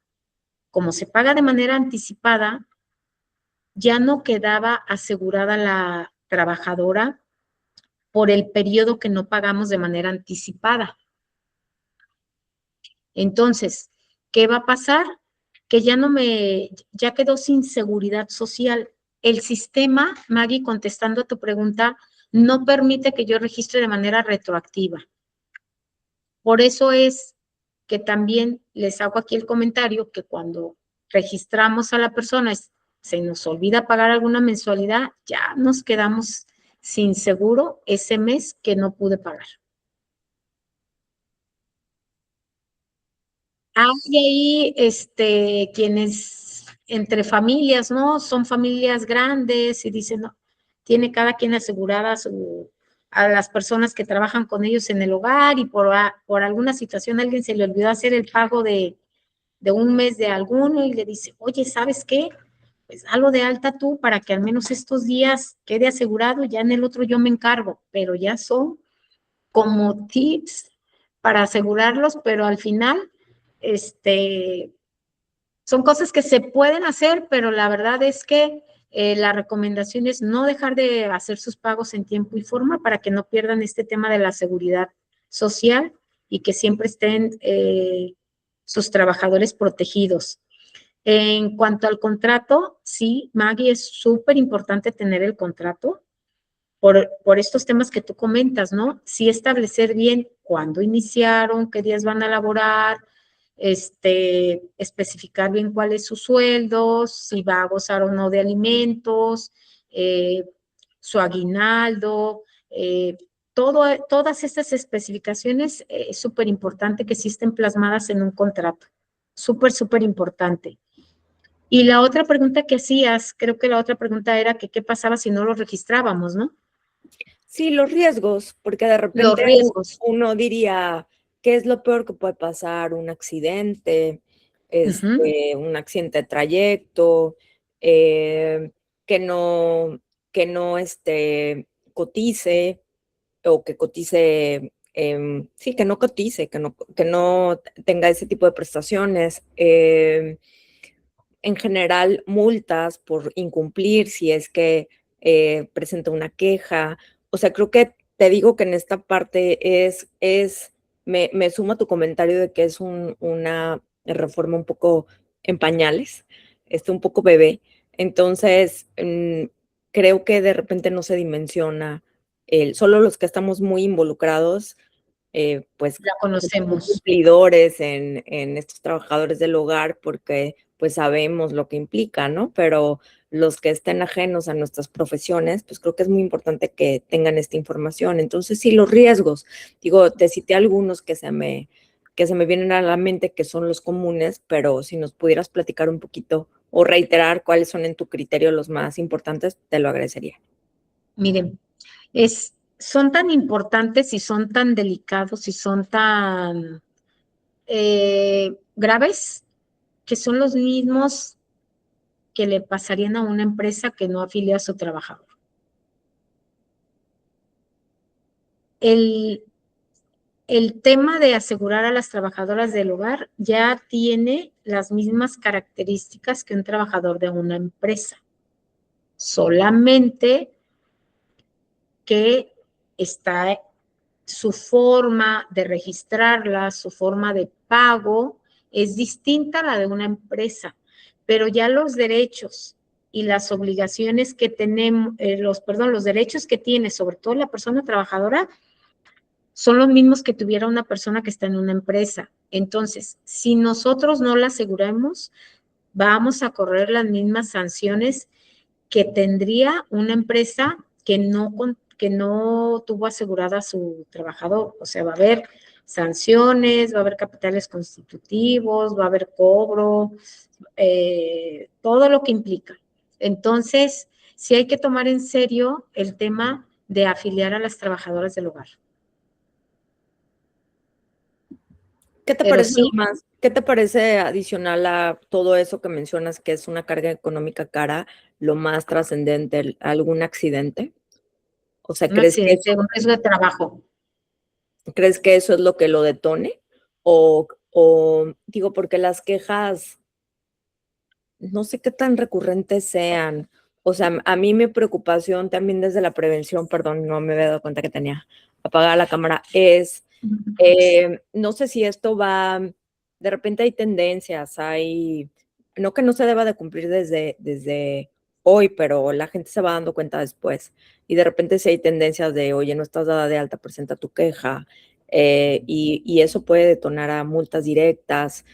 como se paga de manera anticipada, ya no quedaba asegurada la trabajadora por el periodo que no pagamos de manera anticipada. Entonces, ¿qué va a pasar? Que ya quedó sin seguridad social. El sistema, Maggie, contestando a tu pregunta, no permite que yo registre de manera retroactiva. Por eso es que también les hago aquí el comentario que cuando registramos a la persona, se nos olvida pagar alguna mensualidad, ya nos quedamos sin seguro ese mes que no pude pagar. Hay ahí, quienes entre familias, ¿no? Son familias grandes y dicen, no, tiene cada quien asegurada a las personas que trabajan con ellos en el hogar y por alguna situación a alguien se le olvidó hacer el pago de un mes de alguno y le dice, oye, ¿sabes qué? Pues algo de alta tú para que al menos estos días quede asegurado, ya en el otro yo me encargo, pero ya son como tips para asegurarlos, pero al final, son cosas que se pueden hacer, pero la verdad es que la recomendación es no dejar de hacer sus pagos en tiempo y forma para que no pierdan este tema de la seguridad social y que siempre estén sus trabajadores protegidos. En cuanto al contrato, sí, Maggie, es súper importante tener el contrato por estos temas que tú comentas, ¿no? Sí establecer bien cuándo iniciaron, qué días van a laborar, especificar bien cuál es su sueldo, si va a gozar o no de alimentos, su aguinaldo, todas estas especificaciones es súper importante que sí estén plasmadas en un contrato. Súper, súper importante. Y la otra pregunta que hacías, creo que la otra pregunta era que qué pasaba si no lo registrábamos, ¿no? Sí, los riesgos, porque de Los repente riesgos. uno diría, ¿qué es lo peor que puede pasar? Un accidente, un accidente de trayecto, que no, cotice, o que cotice, sí, que no cotice, que no tenga ese tipo de prestaciones. En general, multas por incumplir si es que presenta una queja. O sea, creo que te digo que en esta parte me sumo a tu comentario de que es una reforma un poco en pañales, un poco bebé. Entonces, creo que de repente no se dimensiona, solo los que estamos muy involucrados, pues La conocemos. cumplidores en estos trabajadores del hogar, porque pues sabemos lo que implica, ¿no? Pero los que estén ajenos a nuestras profesiones, pues creo que es muy importante que tengan esta información. Entonces, sí, los riesgos, digo, te cité algunos que se me vienen a la mente que son los comunes, pero si nos pudieras platicar un poquito o reiterar cuáles son en tu criterio los más importantes, te lo agradecería. Miren, son tan importantes y son tan delicados y son tan graves que son los mismos que le pasarían a una empresa que no afilia a su trabajador. El tema de asegurar a las trabajadoras del hogar ya tiene las mismas características que un trabajador de una empresa, solamente que está su forma de registrarla, su forma de pago es distinta a la de una empresa, pero ya los derechos y las obligaciones que tenemos, los derechos que tiene sobre todo la persona trabajadora son los mismos que tuviera una persona que está en una empresa. Entonces, si nosotros no la aseguramos, vamos a correr las mismas sanciones que tendría una empresa que no tuvo asegurada a su trabajador. O sea, va a haber sanciones, va a haber capitales constitutivos, va a haber cobro, todo lo que implica. Entonces, sí hay que tomar en serio el tema de afiliar a las trabajadoras del hogar. ¿Qué te Pero parece sí, más? ¿Qué te parece adicional a todo eso que mencionas que es una carga económica cara, lo más trascendente, algún accidente? O sea, un accidente, un riesgo de trabajo. ¿crees que eso es lo que lo detone? O digo, porque las quejas, no sé qué tan recurrentes sean. O sea, a mí mi preocupación también desde la prevención, perdón, no me había dado cuenta que tenía apagada la cámara, es no sé si esto va, de repente hay tendencias, no que no se deba de cumplir desde hoy, pero la gente se va dando cuenta después. Y de repente si hay tendencias de, oye, no estás dada de alta, presenta tu queja. Y eso puede detonar a multas directas.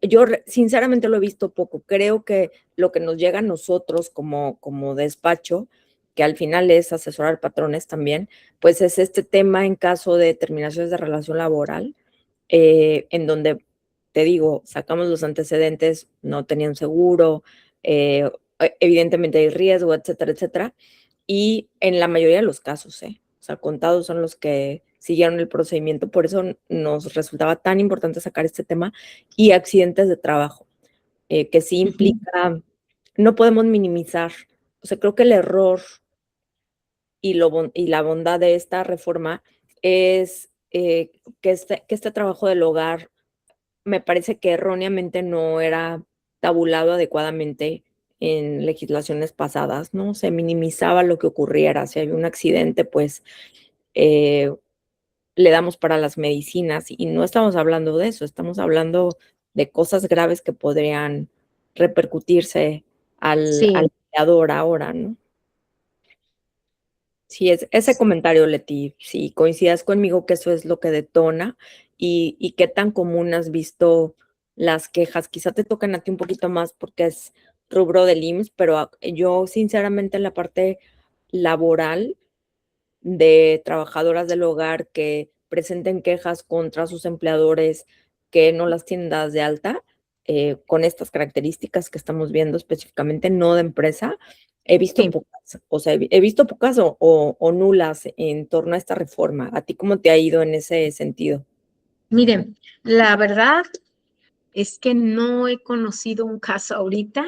Yo sinceramente lo he visto poco. Creo que lo que nos llega a nosotros como despacho, que al final es asesorar patrones también, pues es este tema en caso de terminaciones de relación laboral, en donde, te digo, sacamos los antecedentes, no tenían seguro, evidentemente hay riesgo, etcétera, etcétera. Y en la mayoría de los casos, o sea, contados son los que siguieron el procedimiento. Por eso nos resultaba tan importante sacar este tema y accidentes de trabajo, que sí implica, no podemos minimizar. O sea, creo que el error y la bondad de esta reforma es que este trabajo del hogar me parece que erróneamente no era tabulado adecuadamente en legislaciones pasadas, ¿no? Se minimizaba lo que ocurriera. Si había un accidente, pues le damos para las medicinas y no estamos hablando de eso, estamos hablando de cosas graves que podrían repercutirse al sí, empleador ahora, ¿no? Sí, ese comentario, Leti, si coincidas conmigo que eso es lo que detona y qué tan común has visto las quejas. Quizá te tocan a ti un poquito más porque es rubro del IMSS, pero yo sinceramente en la parte laboral de trabajadoras del hogar que presenten quejas contra sus empleadores que no las tienen dadas de alta, con estas características que estamos viendo específicamente, no de empresa, he visto sí. pocas, o sea, he visto pocas o nulas en torno a esta reforma. ¿A ti cómo te ha ido en ese sentido? Miren, la verdad es que no he conocido un caso ahorita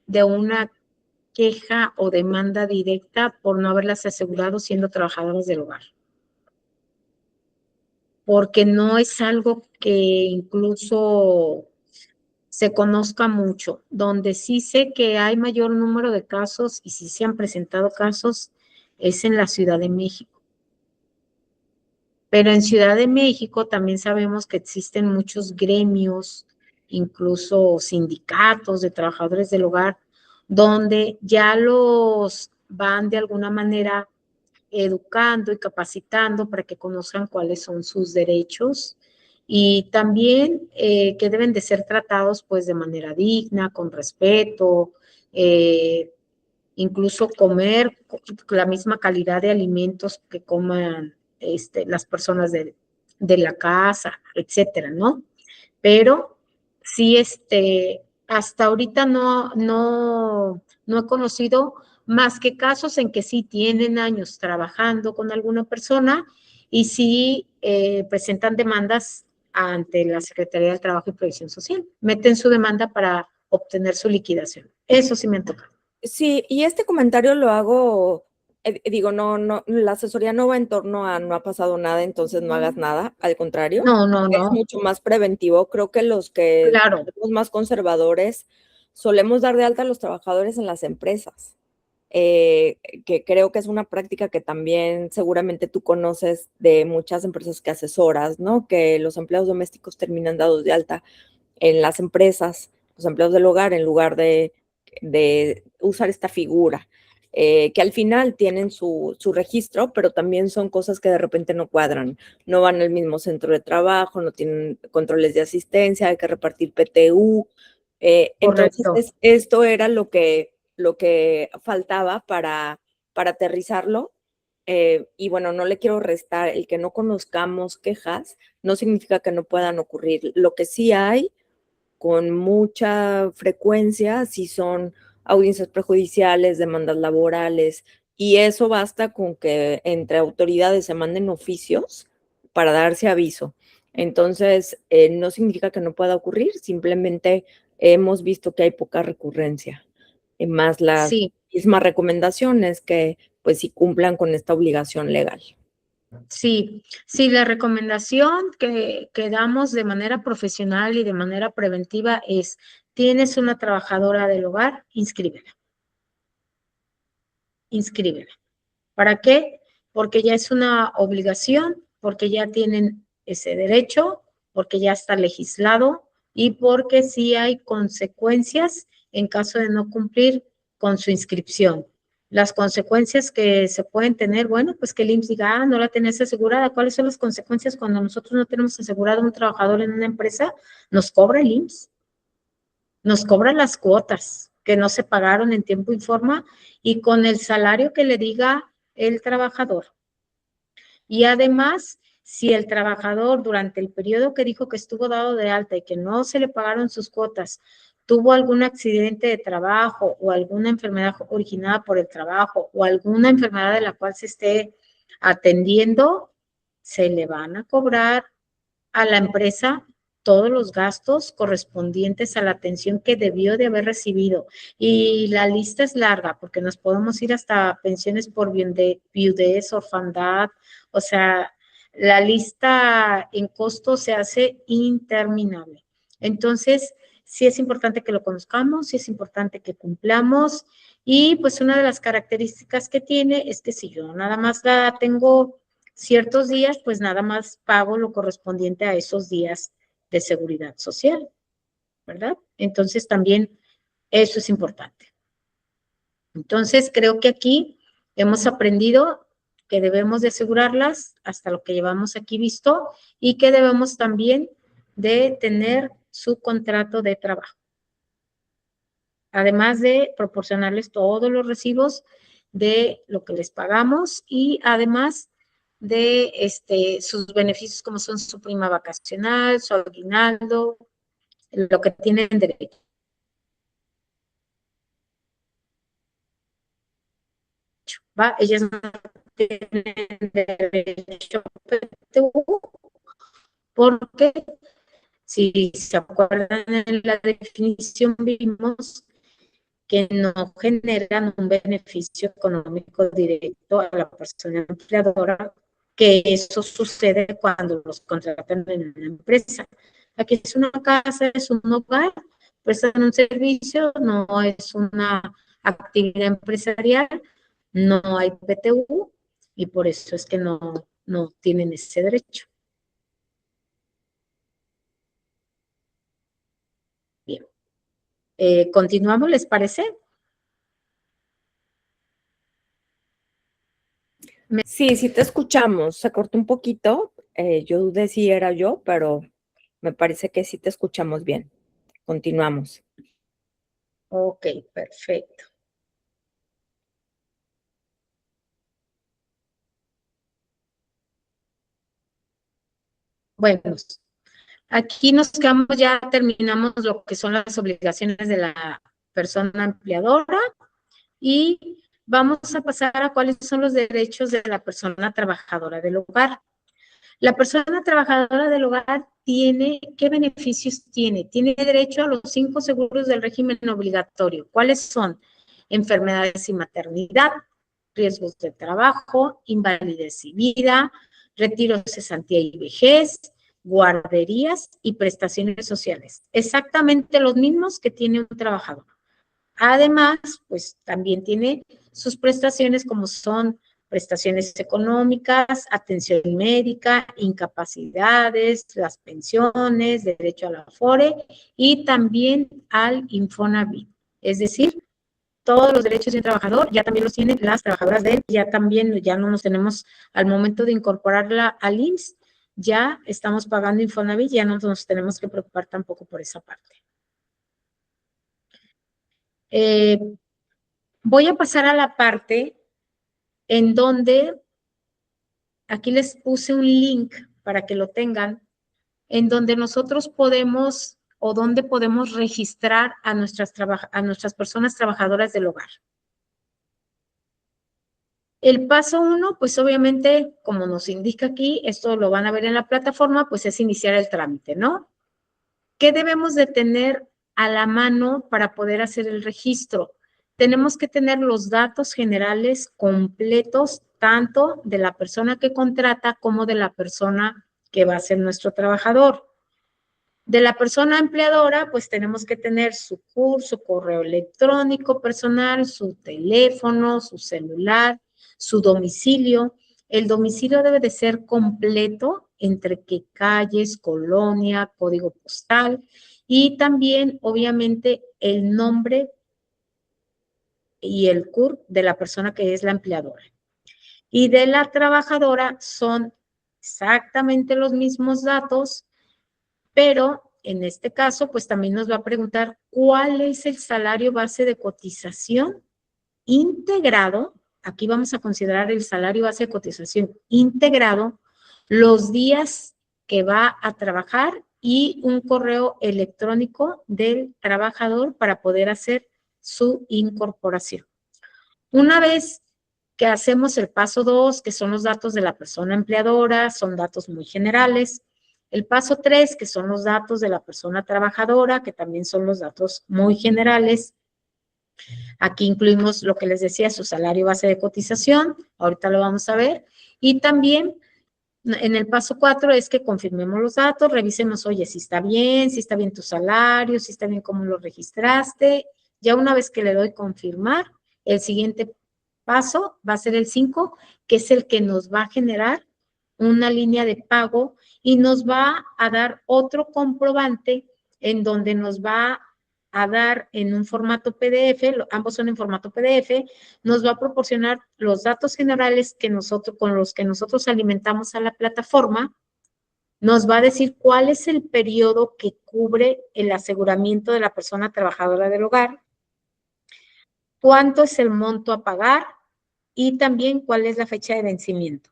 de una queja o demanda directa por no haberlas asegurado siendo trabajadoras del hogar. Porque no es algo que incluso se conozca mucho. Donde sí sé que hay mayor número de casos y sí se han presentado casos es en la Ciudad de México. Pero en Ciudad de México también sabemos que existen muchos gremios, incluso sindicatos de trabajadores del hogar, donde ya los van de alguna manera educando y capacitando para que conozcan cuáles son sus derechos y también que deben de ser tratados pues de manera digna, con respeto, incluso comer la misma calidad de alimentos que coman las personas de la casa, etcétera, ¿no? Pero sí, hasta ahorita no he conocido más que casos en que sí tienen años trabajando con alguna persona y sí presentan demandas ante la Secretaría del Trabajo y Previsión Social. Meten su demanda para obtener su liquidación. Eso sí me han tocado. Sí, y este comentario lo hago, digo, la asesoría no va en torno a no ha pasado nada, entonces no hagas nada, al contrario, No, no, es no. mucho más preventivo. Creo que los que Claro. somos más conservadores solemos dar de alta a los trabajadores en las empresas, que creo que es una práctica que también seguramente tú conoces de muchas empresas que asesoras, ¿no? Que los empleados domésticos terminan dados de alta en las empresas, los empleados del hogar, en lugar de usar esta figura, que al final tienen su registro, pero también son cosas que de repente no cuadran, no van al mismo centro de trabajo, no tienen controles de asistencia, hay que repartir PTU. Correcto. Entonces, esto era lo que faltaba para aterrizarlo. Y bueno, no le quiero restar el que no conozcamos quejas, no significa que no puedan ocurrir. Lo que sí hay con mucha frecuencia si son audiencias prejudiciales, demandas laborales, y eso basta con que entre autoridades se manden oficios para darse aviso. Entonces, no significa que no pueda ocurrir, simplemente hemos visto que hay poca recurrencia, más las Sí. mismas recomendaciones que pues sí cumplan con esta obligación legal. Sí, sí, la recomendación que damos de manera profesional y de manera preventiva es, tienes una trabajadora del hogar, inscríbela. Inscríbela. ¿Para qué? Porque ya es una obligación, porque ya tienen ese derecho, porque ya está legislado y porque sí hay consecuencias en caso de no cumplir con su inscripción. Las consecuencias que se pueden tener, bueno, pues que el IMSS diga, no la tenés asegurada. ¿Cuáles son las consecuencias cuando nosotros no tenemos asegurado a un trabajador en una empresa? Nos cobra el IMSS, nos cobra las cuotas que no se pagaron en tiempo y forma y con el salario que le diga el trabajador. Y además, si el trabajador durante el periodo que dijo que estuvo dado de alta y que no se le pagaron sus cuotas, tuvo algún accidente de trabajo o alguna enfermedad originada por el trabajo o alguna enfermedad de la cual se esté atendiendo, se le van a cobrar a la empresa todos los gastos correspondientes a la atención que debió de haber recibido. Y la lista es larga, porque nos podemos ir hasta pensiones por viudez, orfandad, o sea, la lista en costo se hace interminable. Entonces, sí es importante que lo conozcamos, sí es importante que cumplamos, y pues una de las características que tiene es que si yo nada más la tengo ciertos días, pues nada más pago lo correspondiente a esos días de seguridad social, ¿verdad? Entonces también eso es importante. Entonces creo que aquí hemos aprendido que debemos de asegurarlas hasta lo que llevamos aquí visto y que debemos también de tener su contrato de trabajo. Además de proporcionarles todos los recibos de lo que les pagamos y además de sus beneficios como son su prima vacacional, su aguinaldo, lo que tienen derecho. ¿Va? Ellas no tienen derecho a PTU porque si se acuerdan en la definición vimos que no generan un beneficio económico directo a la persona empleadora, que eso sucede cuando los contratan en una empresa. Aquí es una casa, es un hogar, prestan un servicio, no es una actividad empresarial, no hay PTU y por eso es que no tienen ese derecho. Bien. ¿Continuamos, les parece? Sí, sí te escuchamos. Se cortó un poquito. Yo dudé si era yo, pero me parece que sí te escuchamos bien. Continuamos. Ok, perfecto. Bueno, aquí nos quedamos, ya terminamos lo que son las obligaciones de la persona empleadora y vamos a pasar a cuáles son los derechos de la persona trabajadora del hogar. La persona trabajadora del hogar tiene, ¿qué beneficios tiene? Tiene derecho a los 5 seguros del régimen obligatorio. ¿Cuáles son? Enfermedades y maternidad, riesgos de trabajo, invalidez y vida, retiro, cesantía y vejez, guarderías y prestaciones sociales. Exactamente los mismos que tiene un trabajador. Además, pues también tiene sus prestaciones como son prestaciones económicas, atención médica, incapacidades, las pensiones, derecho a la Afore y también al Infonavit. Es decir, todos los derechos de un trabajador ya también los tienen las trabajadoras de él, ya también, ya no nos tenemos al momento de incorporarla al IMSS, ya estamos pagando Infonavit, ya no nos tenemos que preocupar tampoco por esa parte. Voy a pasar a la parte en donde, aquí les puse un link para que lo tengan, en donde nosotros podemos o donde podemos registrar a nuestras personas trabajadoras del hogar. El paso 1, pues obviamente, como nos indica aquí, esto lo van a ver en la plataforma, pues es iniciar el trámite, ¿no? ¿Qué debemos de tener a la mano para poder hacer el registro? Tenemos que tener los datos generales completos, tanto de la persona que contrata como de la persona que va a ser nuestro trabajador. De la persona empleadora, pues tenemos que tener su CUR, su correo electrónico personal, su teléfono, su celular, su domicilio. El domicilio debe de ser completo, entre qué calles, colonia, código postal y también, obviamente, el nombre y el CUR de la persona que es la empleadora. Y de la trabajadora son exactamente los mismos datos, pero en este caso, pues también nos va a preguntar cuál es el salario base de cotización integrado. Aquí vamos a considerar el salario base de cotización integrado, los días que va a trabajar y un correo electrónico del trabajador para poder hacer su incorporación. Una vez que hacemos el paso 2, que son los datos de la persona empleadora, son datos muy generales. El paso 3, que son los datos de la persona trabajadora, que también son los datos muy generales. Aquí incluimos lo que les decía, su salario base de cotización, ahorita lo vamos a ver. Y también en el paso 4 es que confirmemos los datos, revisemos, oye, si está bien tu salario, si está bien cómo lo registraste. Ya una vez que le doy confirmar, el siguiente paso va a ser el 5, que es el que nos va a generar una línea de pago y nos va a dar otro comprobante en donde nos va a dar en un formato PDF, ambos son en formato PDF, nos va a proporcionar los datos generales que con los que nosotros alimentamos a la plataforma, nos va a decir cuál es el periodo que cubre el aseguramiento de la persona trabajadora del hogar, cuánto es el monto a pagar y también cuál es la fecha de vencimiento,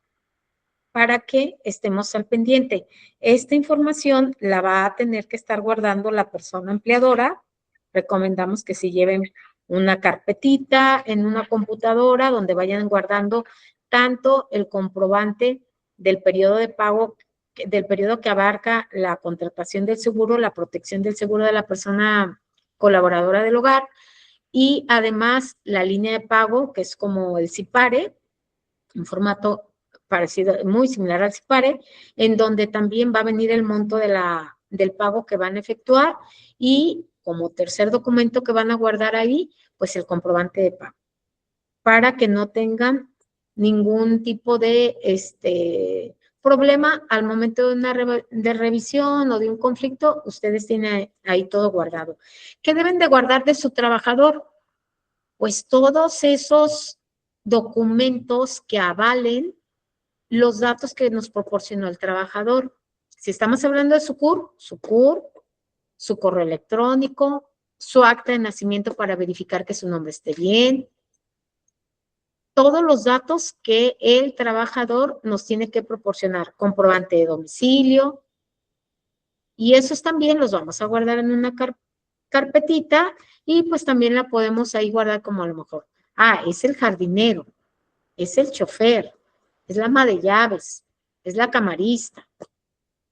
para que estemos al pendiente. Esta información la va a tener que estar guardando la persona empleadora. Recomendamos que se lleven una carpetita en una computadora donde vayan guardando tanto el comprobante del periodo de pago, del periodo que abarca la contratación del seguro, la protección del seguro de la persona colaboradora del hogar, y además la línea de pago, que es como el CIPARE, un formato parecido, muy similar al CIPARE, en donde también va a venir el monto del pago que van a efectuar y como tercer documento que van a guardar ahí, pues el comprobante de pago, para que no tengan ningún tipo de problema al momento de una revisión o de un conflicto, ustedes tienen ahí todo guardado. ¿Qué deben de guardar de su trabajador? Pues todos esos documentos que avalen los datos que nos proporcionó el trabajador. Si estamos hablando de su CUR, su correo electrónico, su acta de nacimiento para verificar que su nombre esté bien, todos los datos que el trabajador nos tiene que proporcionar, comprobante de domicilio, y esos también los vamos a guardar en una carpetita y pues también la podemos ahí guardar como a lo mejor Ah, es el jardinero, es el chofer, es la ama de llaves, es la camarista,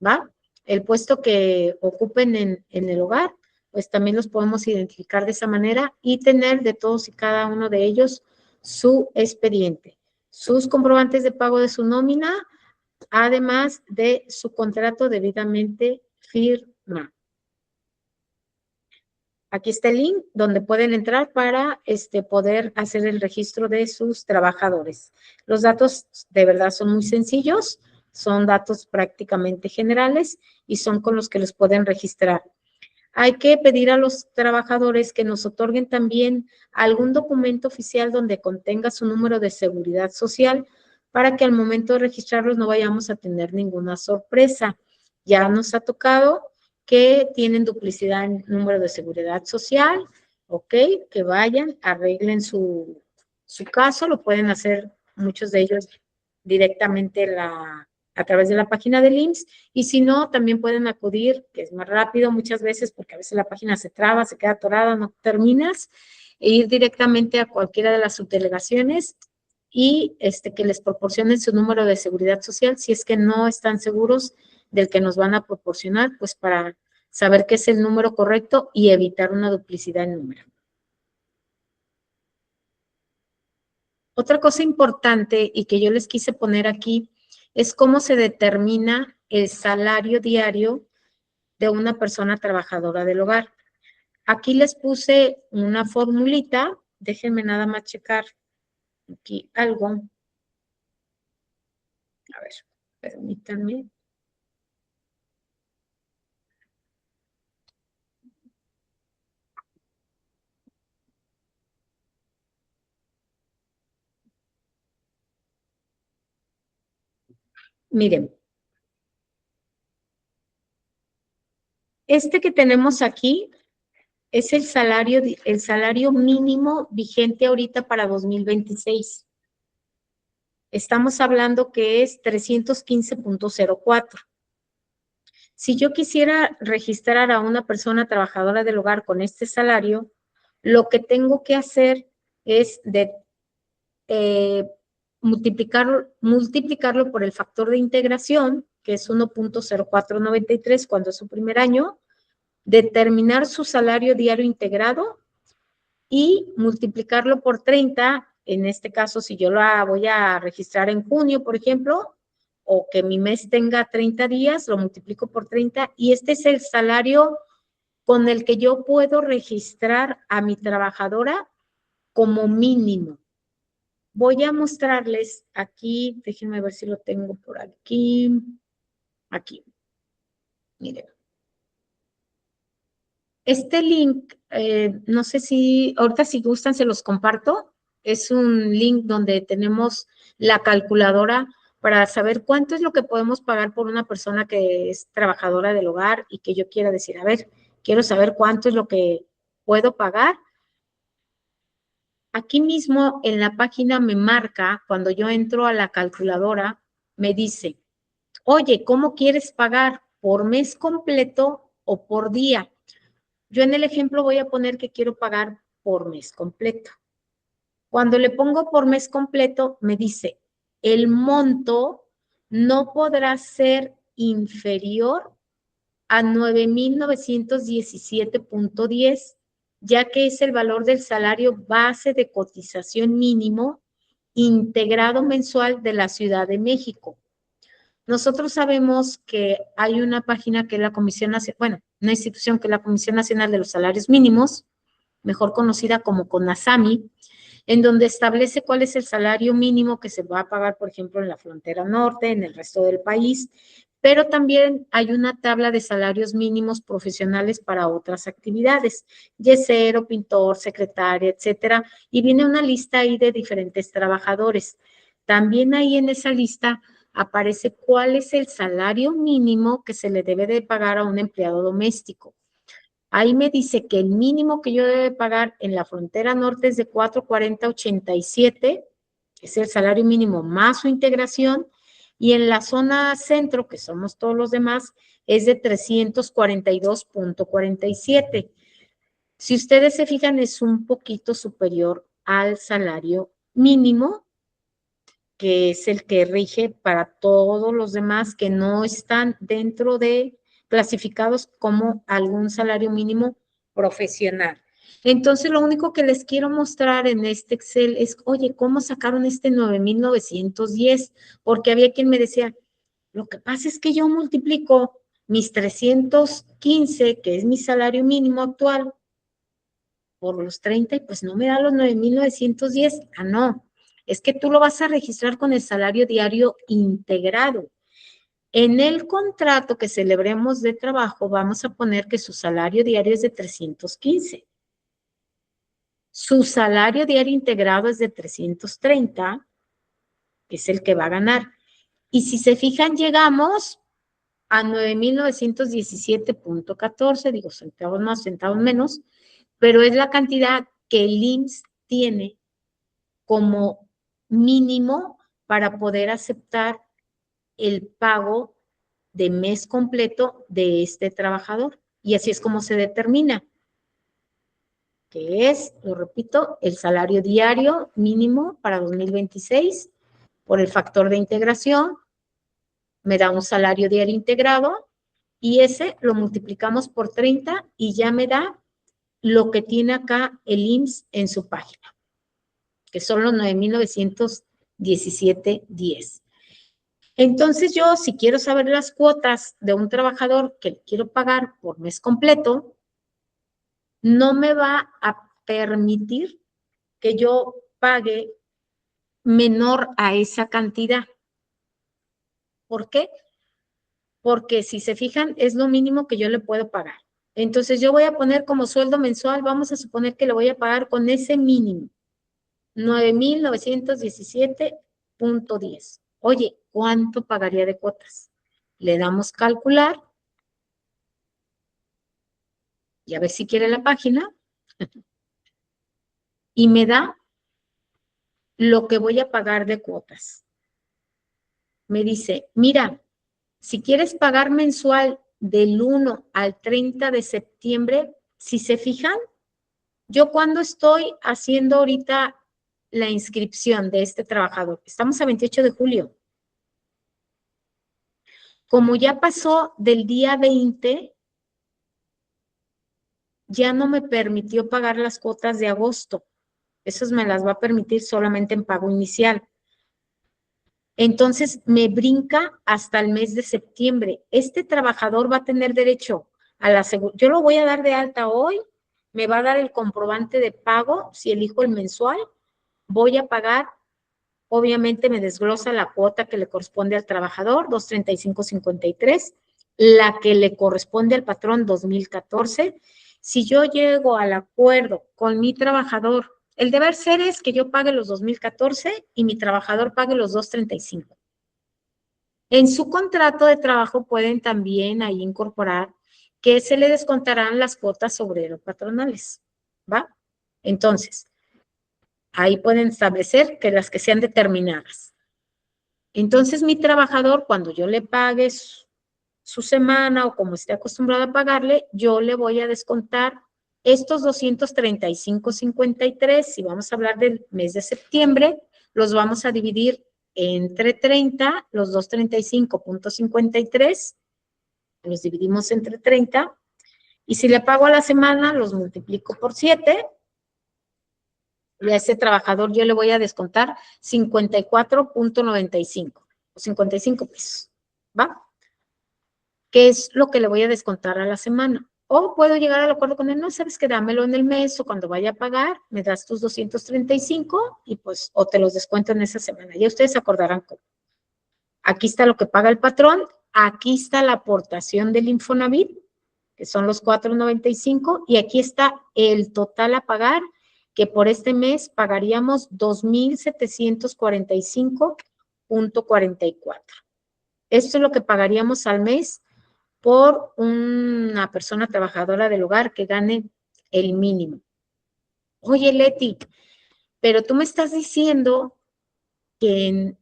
¿va? El puesto que ocupen en el hogar, pues también los podemos identificar de esa manera y tener de todos y cada uno de ellos su expediente, sus comprobantes de pago de su nómina, además de su contrato debidamente firmado. Aquí está el link donde pueden entrar para poder hacer el registro de sus trabajadores. Los datos de verdad son muy sencillos, son datos prácticamente generales y son con los que los pueden registrar. Hay que pedir a los trabajadores que nos otorguen también algún documento oficial donde contenga su número de seguridad social para que al momento de registrarlos no vayamos a tener ninguna sorpresa. Ya nos ha tocado que tienen duplicidad en número de seguridad social, ok, que vayan, arreglen su caso, lo pueden hacer muchos de ellos directamente a través de la página del IMSS, y si no, también pueden acudir, que es más rápido muchas veces, porque a veces la página se traba, se queda atorada, no terminas, e ir directamente a cualquiera de las subdelegaciones y que les proporcionen su número de seguridad social, si es que no están seguros del que nos van a proporcionar, pues para saber qué es el número correcto y evitar una duplicidad en número. Otra cosa importante y que yo les quise poner aquí es cómo se determina el salario diario de una persona trabajadora del hogar. Aquí les puse una formulita, déjenme nada más checar aquí algo. A ver, permítanme. Miren, que tenemos aquí es el salario mínimo vigente ahorita para 2026. Estamos hablando que es 315.04. Si yo quisiera registrar a una persona trabajadora del hogar con este salario, lo que tengo que hacer es multiplicarlo por el factor de integración, que es 1.0493 cuando es su primer año, determinar su salario diario integrado y multiplicarlo por 30, en este caso, si yo la voy a registrar en junio, por ejemplo, o que mi mes tenga 30 días, lo multiplico por 30 y este es el salario con el que yo puedo registrar a mi trabajadora como mínimo. Voy a mostrarles aquí, déjenme ver si lo tengo por aquí. Aquí. Miren. Este link, no sé si, ahorita si gustan se los comparto. Es un link donde tenemos la calculadora para saber cuánto es lo que podemos pagar por una persona que es trabajadora del hogar y que yo quiera decir, a ver, quiero saber cuánto es lo que puedo pagar. Aquí mismo en la página me marca, cuando yo entro a la calculadora, me dice, oye, ¿cómo quieres pagar? ¿Por mes completo o por día? Yo en el ejemplo voy a poner que quiero pagar por mes completo. Cuando le pongo por mes completo, me dice, el monto no podrá ser inferior a 9,917.10, ya que es el valor del salario base de cotización mínimo integrado mensual de la Ciudad de México. Nosotros sabemos que hay una página que es la Comisión Nacional, bueno, una institución que es la Comisión Nacional de los Salarios Mínimos, mejor conocida como CONASAMI, en donde establece cuál es el salario mínimo que se va a pagar, por ejemplo, en la frontera norte, en el resto del país, pero también hay una tabla de salarios mínimos profesionales para otras actividades, yesero, pintor, secretaria, etcétera, y viene una lista ahí de diferentes trabajadores. También ahí en esa lista aparece cuál es el salario mínimo que se le debe de pagar a un empleado doméstico. Ahí me dice que el mínimo que yo debo pagar en la frontera norte es de 440.87, que es el salario mínimo más su integración, y en la zona centro, que somos todos los demás, es de 342.47. Si ustedes se fijan, es un poquito superior al salario mínimo, que es el que rige para todos los demás que no están dentro de clasificados como algún salario mínimo profesional. Entonces, lo único que les quiero mostrar en este Excel es, oye, ¿cómo sacaron este 9,910? Porque había quien me decía, lo que pasa es que yo multiplico mis 315, que es mi salario mínimo actual, por los 30 y pues no me da los 9,910. Ah, no, es que tú lo vas a registrar con el salario diario integrado. En el contrato que celebremos de trabajo vamos a poner que su salario diario es de 315. Su salario diario integrado es de 330, que es el que va a ganar. Y si se fijan, llegamos a 9,917.14, digo, centavos más, centavos menos, pero es la cantidad que el IMSS tiene como mínimo para poder aceptar el pago de mes completo de este trabajador. Y así es como se determina, que es, lo repito, el salario diario mínimo para 2026 por el factor de integración, me da un salario diario integrado y ese lo multiplicamos por 30 y ya me da lo que tiene acá el IMSS en su página, que son los 9,917.10. Entonces yo, si quiero saber las cuotas de un trabajador que le quiero pagar por mes completo, no me va a permitir que yo pague menor a esa cantidad. ¿Por qué? Porque si se fijan, es lo mínimo que yo le puedo pagar. Entonces yo voy a poner como sueldo mensual, vamos a suponer que le voy a pagar con ese mínimo, 9,917.10. Oye, ¿cuánto pagaría de cuotas? Le damos calcular y a ver si quiere la página y me da lo que voy a pagar de cuotas. Me dice, mira, si quieres pagar mensual del 1 al 30 de septiembre, si se fijan, yo cuando estoy haciendo ahorita la inscripción de este trabajador, estamos a 28 de julio. Como ya pasó del día 20, ya no me permitió pagar las cuotas de agosto. Esas me las va a permitir solamente en pago inicial. Entonces me brinca hasta el mes de septiembre. Este trabajador va a tener derecho a la seguridad. Yo lo voy a dar de alta hoy, me va a dar el comprobante de pago, si elijo el mensual, voy a pagar, obviamente me desglosa la cuota que le corresponde al trabajador, 235.53, la que le corresponde al patrón, 2014. Si yo llego al acuerdo con mi trabajador, el deber ser es que yo pague los 2014 y mi trabajador pague los 235. En su contrato de trabajo pueden también ahí incorporar que se le descontarán las cuotas obrero patronales, ¿va? Entonces, ahí pueden establecer que las que sean determinadas. Entonces, mi trabajador, cuando yo le pague su semana o como esté acostumbrado a pagarle, yo le voy a descontar estos 235.53, si vamos a hablar del mes de septiembre, los vamos a dividir entre 30, los 235.53, los dividimos entre 30, y si le pago a la semana, los multiplico por 7, y a ese trabajador yo le voy a descontar 54.95, o 55 pesos, ¿va? ¿Qué es lo que le voy a descontar a la semana? O puedo llegar al acuerdo con él, no, sabes que dámelo en el mes o cuando vaya a pagar, me das tus 235 y pues, o te los descuento en esa semana. Ya ustedes acordarán cómo. Aquí está lo que paga el patrón, aquí está la aportación del Infonavit, que son los 4.95, y aquí está el total a pagar, que por este mes pagaríamos 2,745.44. Esto es lo que pagaríamos al mes por una persona trabajadora del hogar que gane el mínimo. Oye, Leti, pero tú me estás diciendo que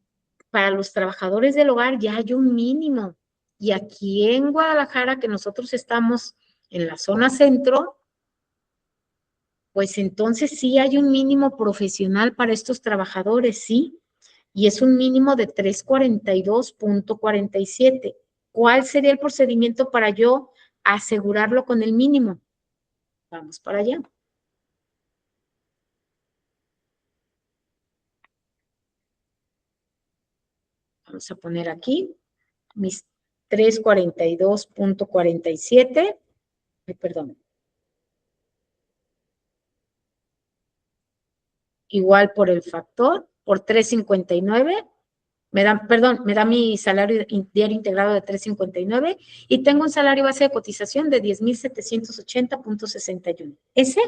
para los trabajadores del hogar ya hay un mínimo. Y aquí en Guadalajara, que nosotros estamos en la zona centro, Pues entonces sí hay un mínimo profesional para estos trabajadores, sí, y es un mínimo de 342.47. ¿Cuál sería el procedimiento para yo asegurarlo con el mínimo? Vamos para allá. Vamos a poner aquí mis 342.47. Perdón. Igual por el factor, por 359. Me da, perdón, me da mi salario diario integrado de 359 y tengo un salario base de cotización de 10,780.61. Ese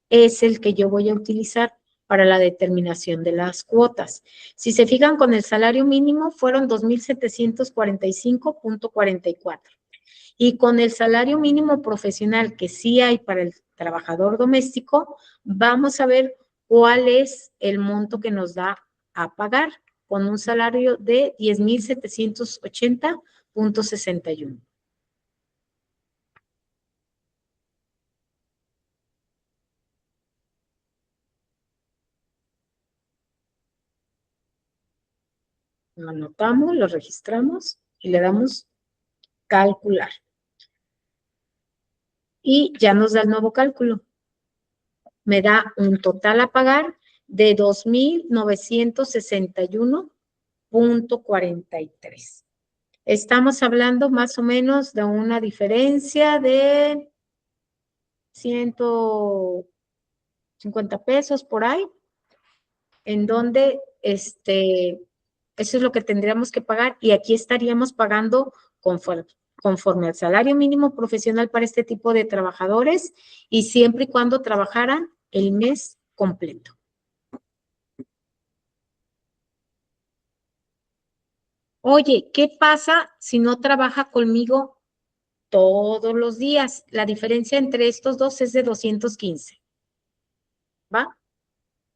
es el que yo voy a utilizar para la determinación de las cuotas. Si se fijan, con el salario mínimo fueron 2,745.44. Y con el salario mínimo profesional que sí hay para el trabajador doméstico, vamos a ver cuál es el monto que nos da a pagar con un salario de 10,780.61. Lo anotamos, lo registramos y le damos calcular. Y ya nos da el nuevo cálculo. Me da un total a pagar de 2,961.43. Estamos hablando más o menos de una diferencia de 150 pesos por ahí, en donde eso es lo que tendríamos que pagar y aquí estaríamos pagando conforme al salario mínimo profesional para este tipo de trabajadores y siempre y cuando trabajaran el mes completo. Oye, ¿qué pasa si no trabaja conmigo todos los días? La diferencia entre estos dos es de 215. ¿Va?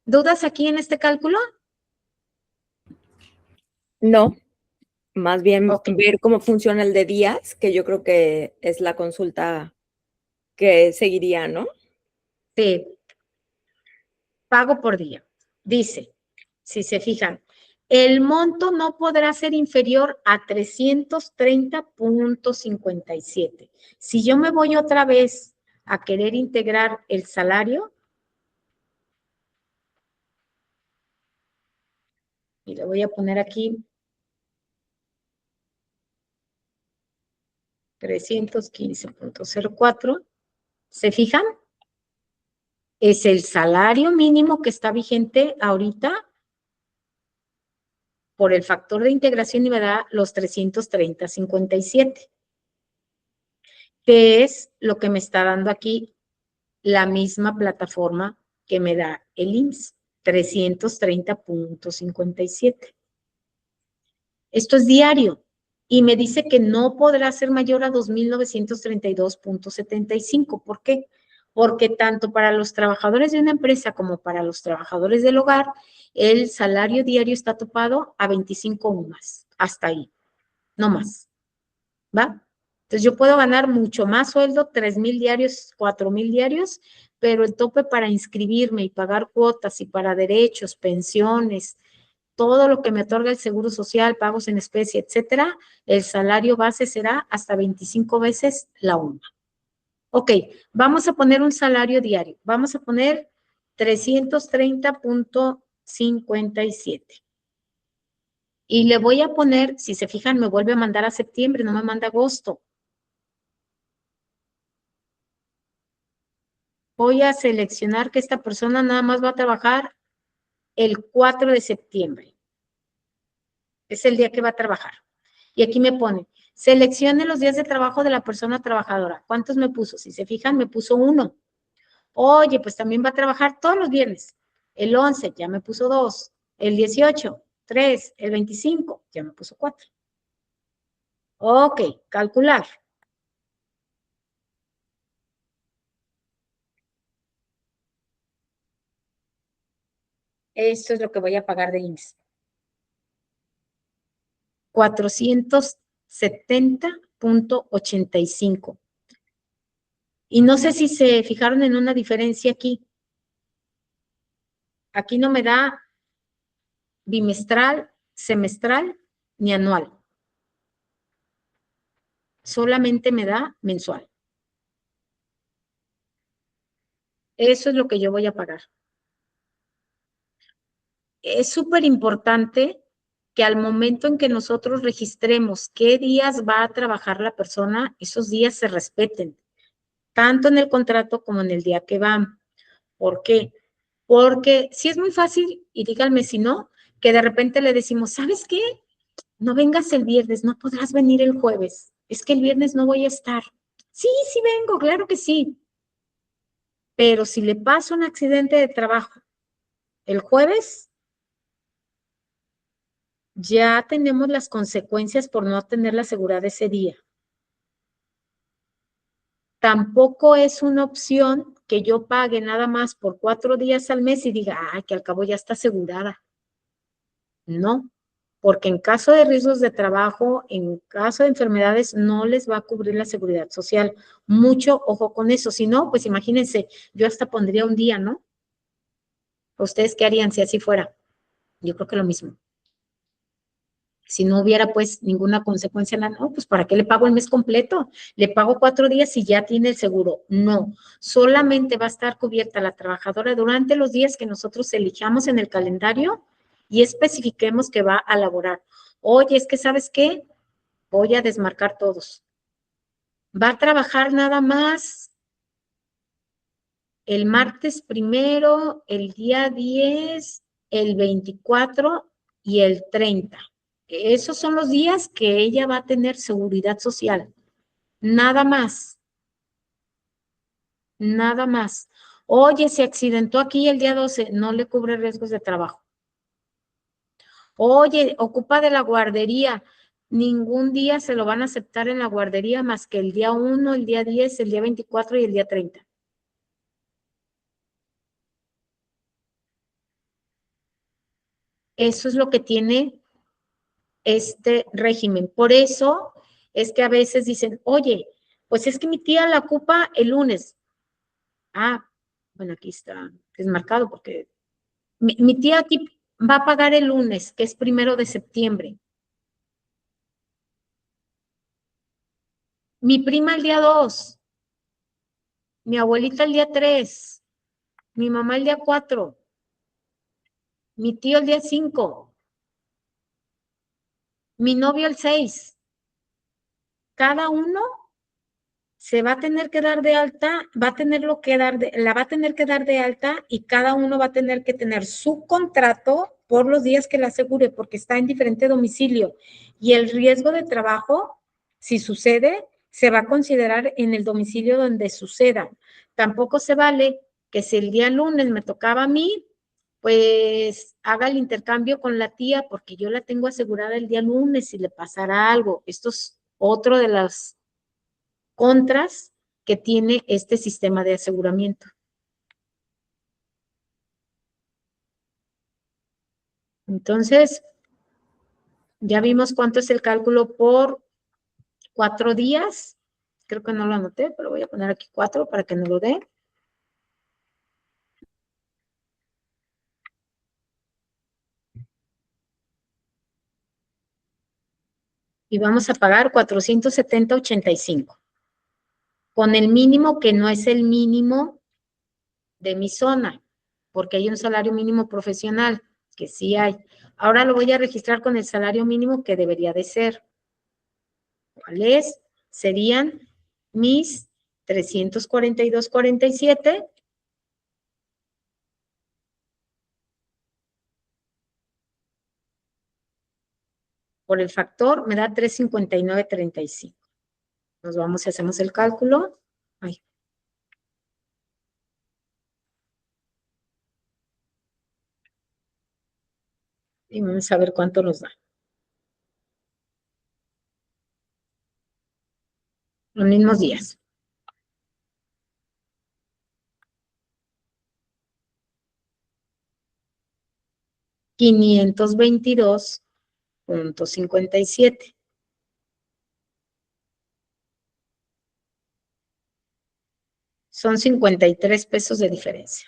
¿Dudas aquí en este cálculo? No, más bien Ok, ver cómo funciona el de días, que yo creo que es la consulta que seguiría, ¿no? sí, pago por día. Dice, si se fijan, el monto no podrá ser inferior a 330.57. Si yo me voy otra vez a querer integrar el salario, y le voy a poner aquí 315.04, ¿se fijan? Es el salario mínimo que está vigente ahorita por el factor de integración y me da los 330.57, que es lo que me está dando aquí la misma plataforma que me da el IMSS, 330.57. Esto es diario y me dice que no podrá ser mayor a 2,932.75. ¿Por qué? Porque tanto para los trabajadores de una empresa como para los trabajadores del hogar, el salario diario está topado a 25 UMAS. Hasta ahí, no más. ¿Va? Entonces yo puedo ganar mucho más sueldo, 3,000 diarios, 4,000 diarios, pero el tope para inscribirme y pagar cuotas y para derechos, pensiones, todo lo que me otorga el seguro social, pagos en especie, etcétera, el salario base será hasta 25 veces la UMA. Ok, vamos a poner un salario diario. Vamos a poner 330.57. Y le voy a poner, si se fijan, me vuelve a mandar a septiembre, no me manda agosto. Voy a seleccionar que esta persona nada más va a trabajar el 4 de septiembre. Es el día que va a trabajar. Y aquí me pone, seleccione los días de trabajo de la persona trabajadora. ¿Cuántos me puso? Si se fijan, me puso 1. Oye, pues también va a trabajar todos los viernes. El 11 ya me puso 2. El 18, 3. El 25 ya me puso 4. Ok, calcular. Esto es lo que voy a pagar de IMSS. 470.85. Y no sé si se fijaron en una diferencia aquí. Aquí no me da bimestral, semestral ni anual. Solamente me da mensual. Eso es lo que yo voy a pagar. Es súper importante que al momento en que nosotros registremos qué días va a trabajar la persona, esos días se respeten, tanto en el contrato como en el día que van. ¿Por qué? Porque si es muy fácil, y díganme si no, que de repente le decimos, ¿sabes qué? No vengas el viernes, no podrás venir el jueves. Es que el viernes no voy a estar. Sí, sí vengo, claro que sí. Pero si le pasa un accidente de trabajo el jueves, ya tenemos las consecuencias por no tener la seguridad ese día. Tampoco es una opción que yo pague nada más por 4 días al mes y diga, ay, que al cabo ya está asegurada. No, porque en caso de riesgos de trabajo, en caso de enfermedades, no les va a cubrir la seguridad social. Mucho ojo con eso. Si no, pues imagínense, yo hasta pondría un día, ¿no? ¿Ustedes qué harían si así fuera? Yo creo que lo mismo. Si no hubiera pues ninguna consecuencia, no, pues ¿para qué le pago el mes completo? Le pago 4 días y ya tiene el seguro. No, solamente va a estar cubierta la trabajadora durante los días que nosotros elijamos en el calendario y especifiquemos que va a laborar. Oye, es que ¿sabes qué? Voy a desmarcar todos. Va a trabajar nada más el martes primero, el día 10, el 24 y el 30. Esos son los días que ella va a tener seguridad social. Nada más. Nada más. Oye, se accidentó aquí el día 12, no le cubre riesgos de trabajo. Oye, ocupa de la guardería. Ningún día se lo van a aceptar en la guardería más que el día 1, el día 10, el día 24 y el día 30. Eso es lo que tiene este régimen. Por eso es que a veces dicen, oye, pues es que mi tía la ocupa el lunes. Ah, bueno, aquí está desmarcado porque mi tía aquí va a pagar el lunes, que es 1 de septiembre. Mi prima el día 2, mi abuelita el día 3, mi mamá el día 4, mi tío el día 5, mi novio el 6. Cada uno se va a tener que dar de alta, va a tenerlo que dar la va a tener que dar de alta y cada uno va a tener que tener su contrato por los días que la asegure, porque está en diferente domicilio. Y el riesgo de trabajo, si sucede, se va a considerar en el domicilio donde suceda. Tampoco se vale que si el día lunes me tocaba a mí, pues haga el intercambio con la tía, porque yo la tengo asegurada el día lunes si le pasara algo. Esto es otro de las contras que tiene este sistema de aseguramiento. Entonces, ya vimos cuánto es el cálculo por 4 días. Creo que no lo anoté, pero voy a poner aquí 4 para que no lo dé. Y vamos a pagar 470.85 con el mínimo que no es el mínimo de mi zona, porque hay un salario mínimo profesional, que sí hay. Ahora lo voy a registrar con el salario mínimo que debería de ser. ¿Cuál es? Serían mis 342.47 por el factor, me da 359.35. Nos vamos y hacemos el cálculo. Ay. Y vamos a ver cuánto nos da. Los mismos días. $522.57. Son 53 pesos de diferencia.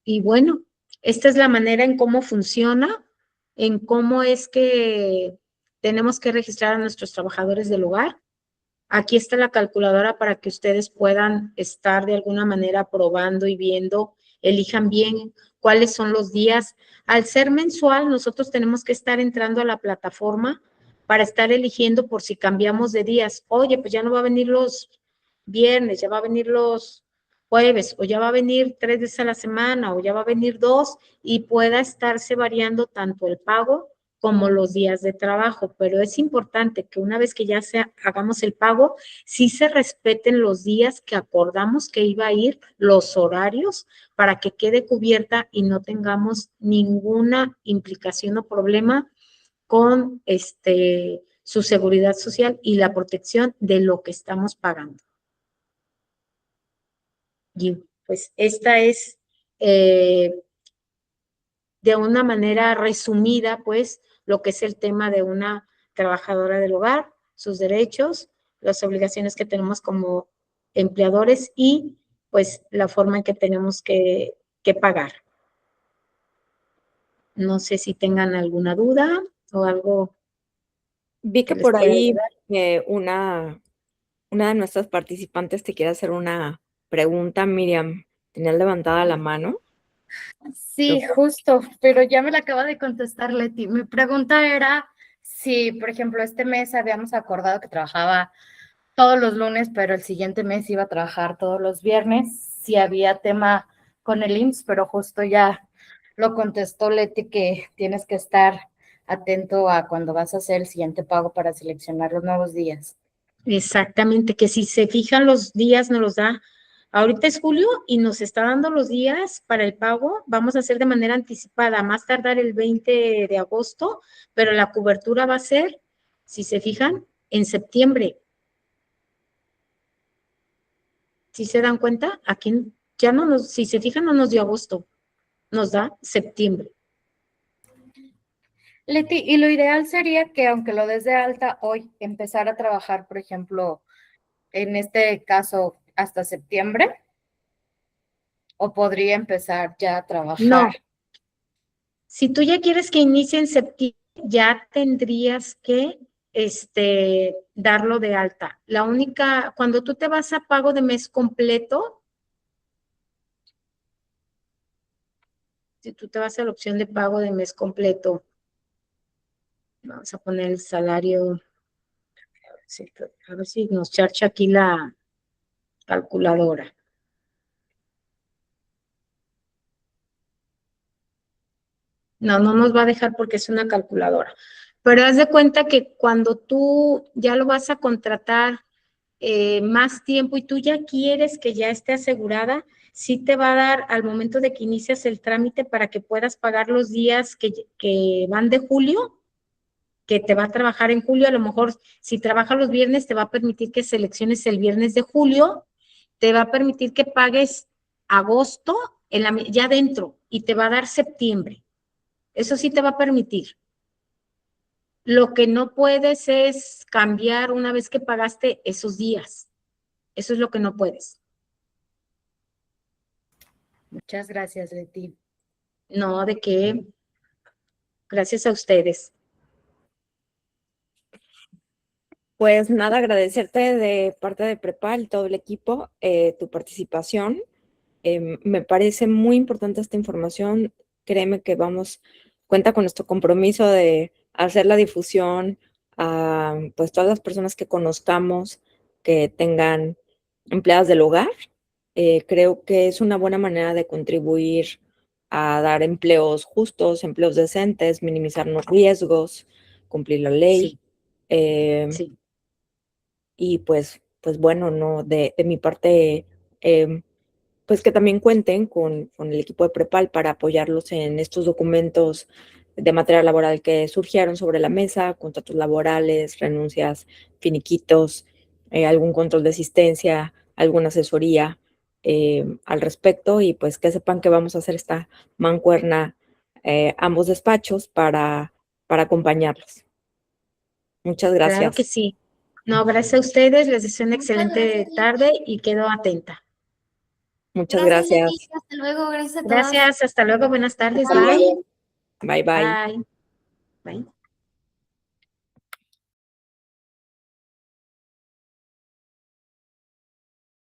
Y bueno, esta es la manera en cómo funciona, en cómo es que tenemos que registrar a nuestros trabajadores del hogar. Aquí está la calculadora para que ustedes puedan estar de alguna manera probando y viendo, elijan bien cuáles son los días. Al ser mensual, nosotros tenemos que estar entrando a la plataforma para estar eligiendo por si cambiamos de días. Oye, pues ya no va a venir los viernes, ya va a venir los jueves, o ya va a venir 3 veces a la semana, o ya va a venir 2, y pueda estarse variando tanto el pago como los días de trabajo, pero es importante que una vez que ya hagamos el pago, sí se respeten los días que acordamos que iba a ir, los horarios, para que quede cubierta y no tengamos ninguna implicación o problema con su seguridad social y la protección de lo que estamos pagando. Y pues esta es de una manera resumida, pues, lo que es el tema de una trabajadora del hogar, sus derechos, las obligaciones que tenemos como empleadores y, pues, la forma en que tenemos que pagar. No sé si tengan alguna duda o algo. Vi que les por pueda ahí ayudar. una de nuestras participantes te quiere hacer una pregunta, Miriam. ¿Tenías levantada la mano? Sí, justo, pero ya me la acaba de contestar Leti. Mi pregunta era si, por ejemplo, este mes habíamos acordado que trabajaba todos los lunes, pero el siguiente mes iba a trabajar todos los viernes, si había tema con el IMSS, pero justo ya lo contestó Leti que tienes que estar atento a cuando vas a hacer el siguiente pago para seleccionar los nuevos días. Exactamente, que si se fijan los días nos los da. Ahorita es julio y nos está dando los días para el pago. Vamos a hacer de manera anticipada, a más tardar el 20 de agosto, pero la cobertura va a ser, si se fijan, en septiembre. Si se dan cuenta, aquí ya no nos, si se fijan, no nos dio agosto, nos da septiembre. Leti, y lo ideal sería que aunque lo des de alta hoy, empezar a trabajar, por ejemplo, en este caso, hasta septiembre, o podría empezar ya a trabajar. No, si tú ya quieres que inicie en septiembre, ya tendrías que darlo de alta. La única, cuando tú te vas a pago de mes completo, si tú te vas a la opción de pago de mes completo, vamos a poner el salario, a ver si nos charcha aquí la calculadora. No, no nos va a dejar porque es una calculadora. Pero haz de cuenta que cuando tú ya lo vas a contratar más tiempo y tú ya quieres que ya esté asegurada, sí te va a dar al momento de que inicias el trámite para que puedas pagar los días que van de julio, que te va a trabajar en julio. A lo mejor si trabaja los viernes te va a permitir que selecciones el viernes de julio, te va a permitir que pagues agosto ya dentro y te va a dar septiembre. Eso sí te va a permitir. Lo que no puedes es cambiar una vez que pagaste esos días. Eso es lo que no puedes. Muchas gracias, Leti. No, de qué. Gracias a ustedes. Pues nada, agradecerte de parte de Prepal, todo el equipo, tu participación. Me parece muy importante esta información. Créeme que cuenta con nuestro compromiso de hacer la difusión a pues todas las personas que conozcamos que tengan empleadas del hogar. Creo que es una buena manera de contribuir a dar empleos justos, empleos decentes, minimizar los riesgos, cumplir la ley. Sí. Sí. Y pues bueno, no, de mi parte, pues que también cuenten con el equipo de Prepal para apoyarlos en estos documentos de material laboral que surgieron sobre la mesa, contratos laborales, renuncias, finiquitos, algún control de asistencia, alguna asesoría al respecto, y pues que sepan que vamos a hacer esta mancuerna ambos despachos para acompañarlos. Muchas gracias. Claro que sí. No, gracias a ustedes, les deseo una Muchas excelente gracias, tarde y quedo atenta. Muchas gracias, gracias. Leti. Hasta luego. Gracias a todas. Gracias, hasta luego, buenas tardes, Bye. bye. Bye, bye. Bye. Bye.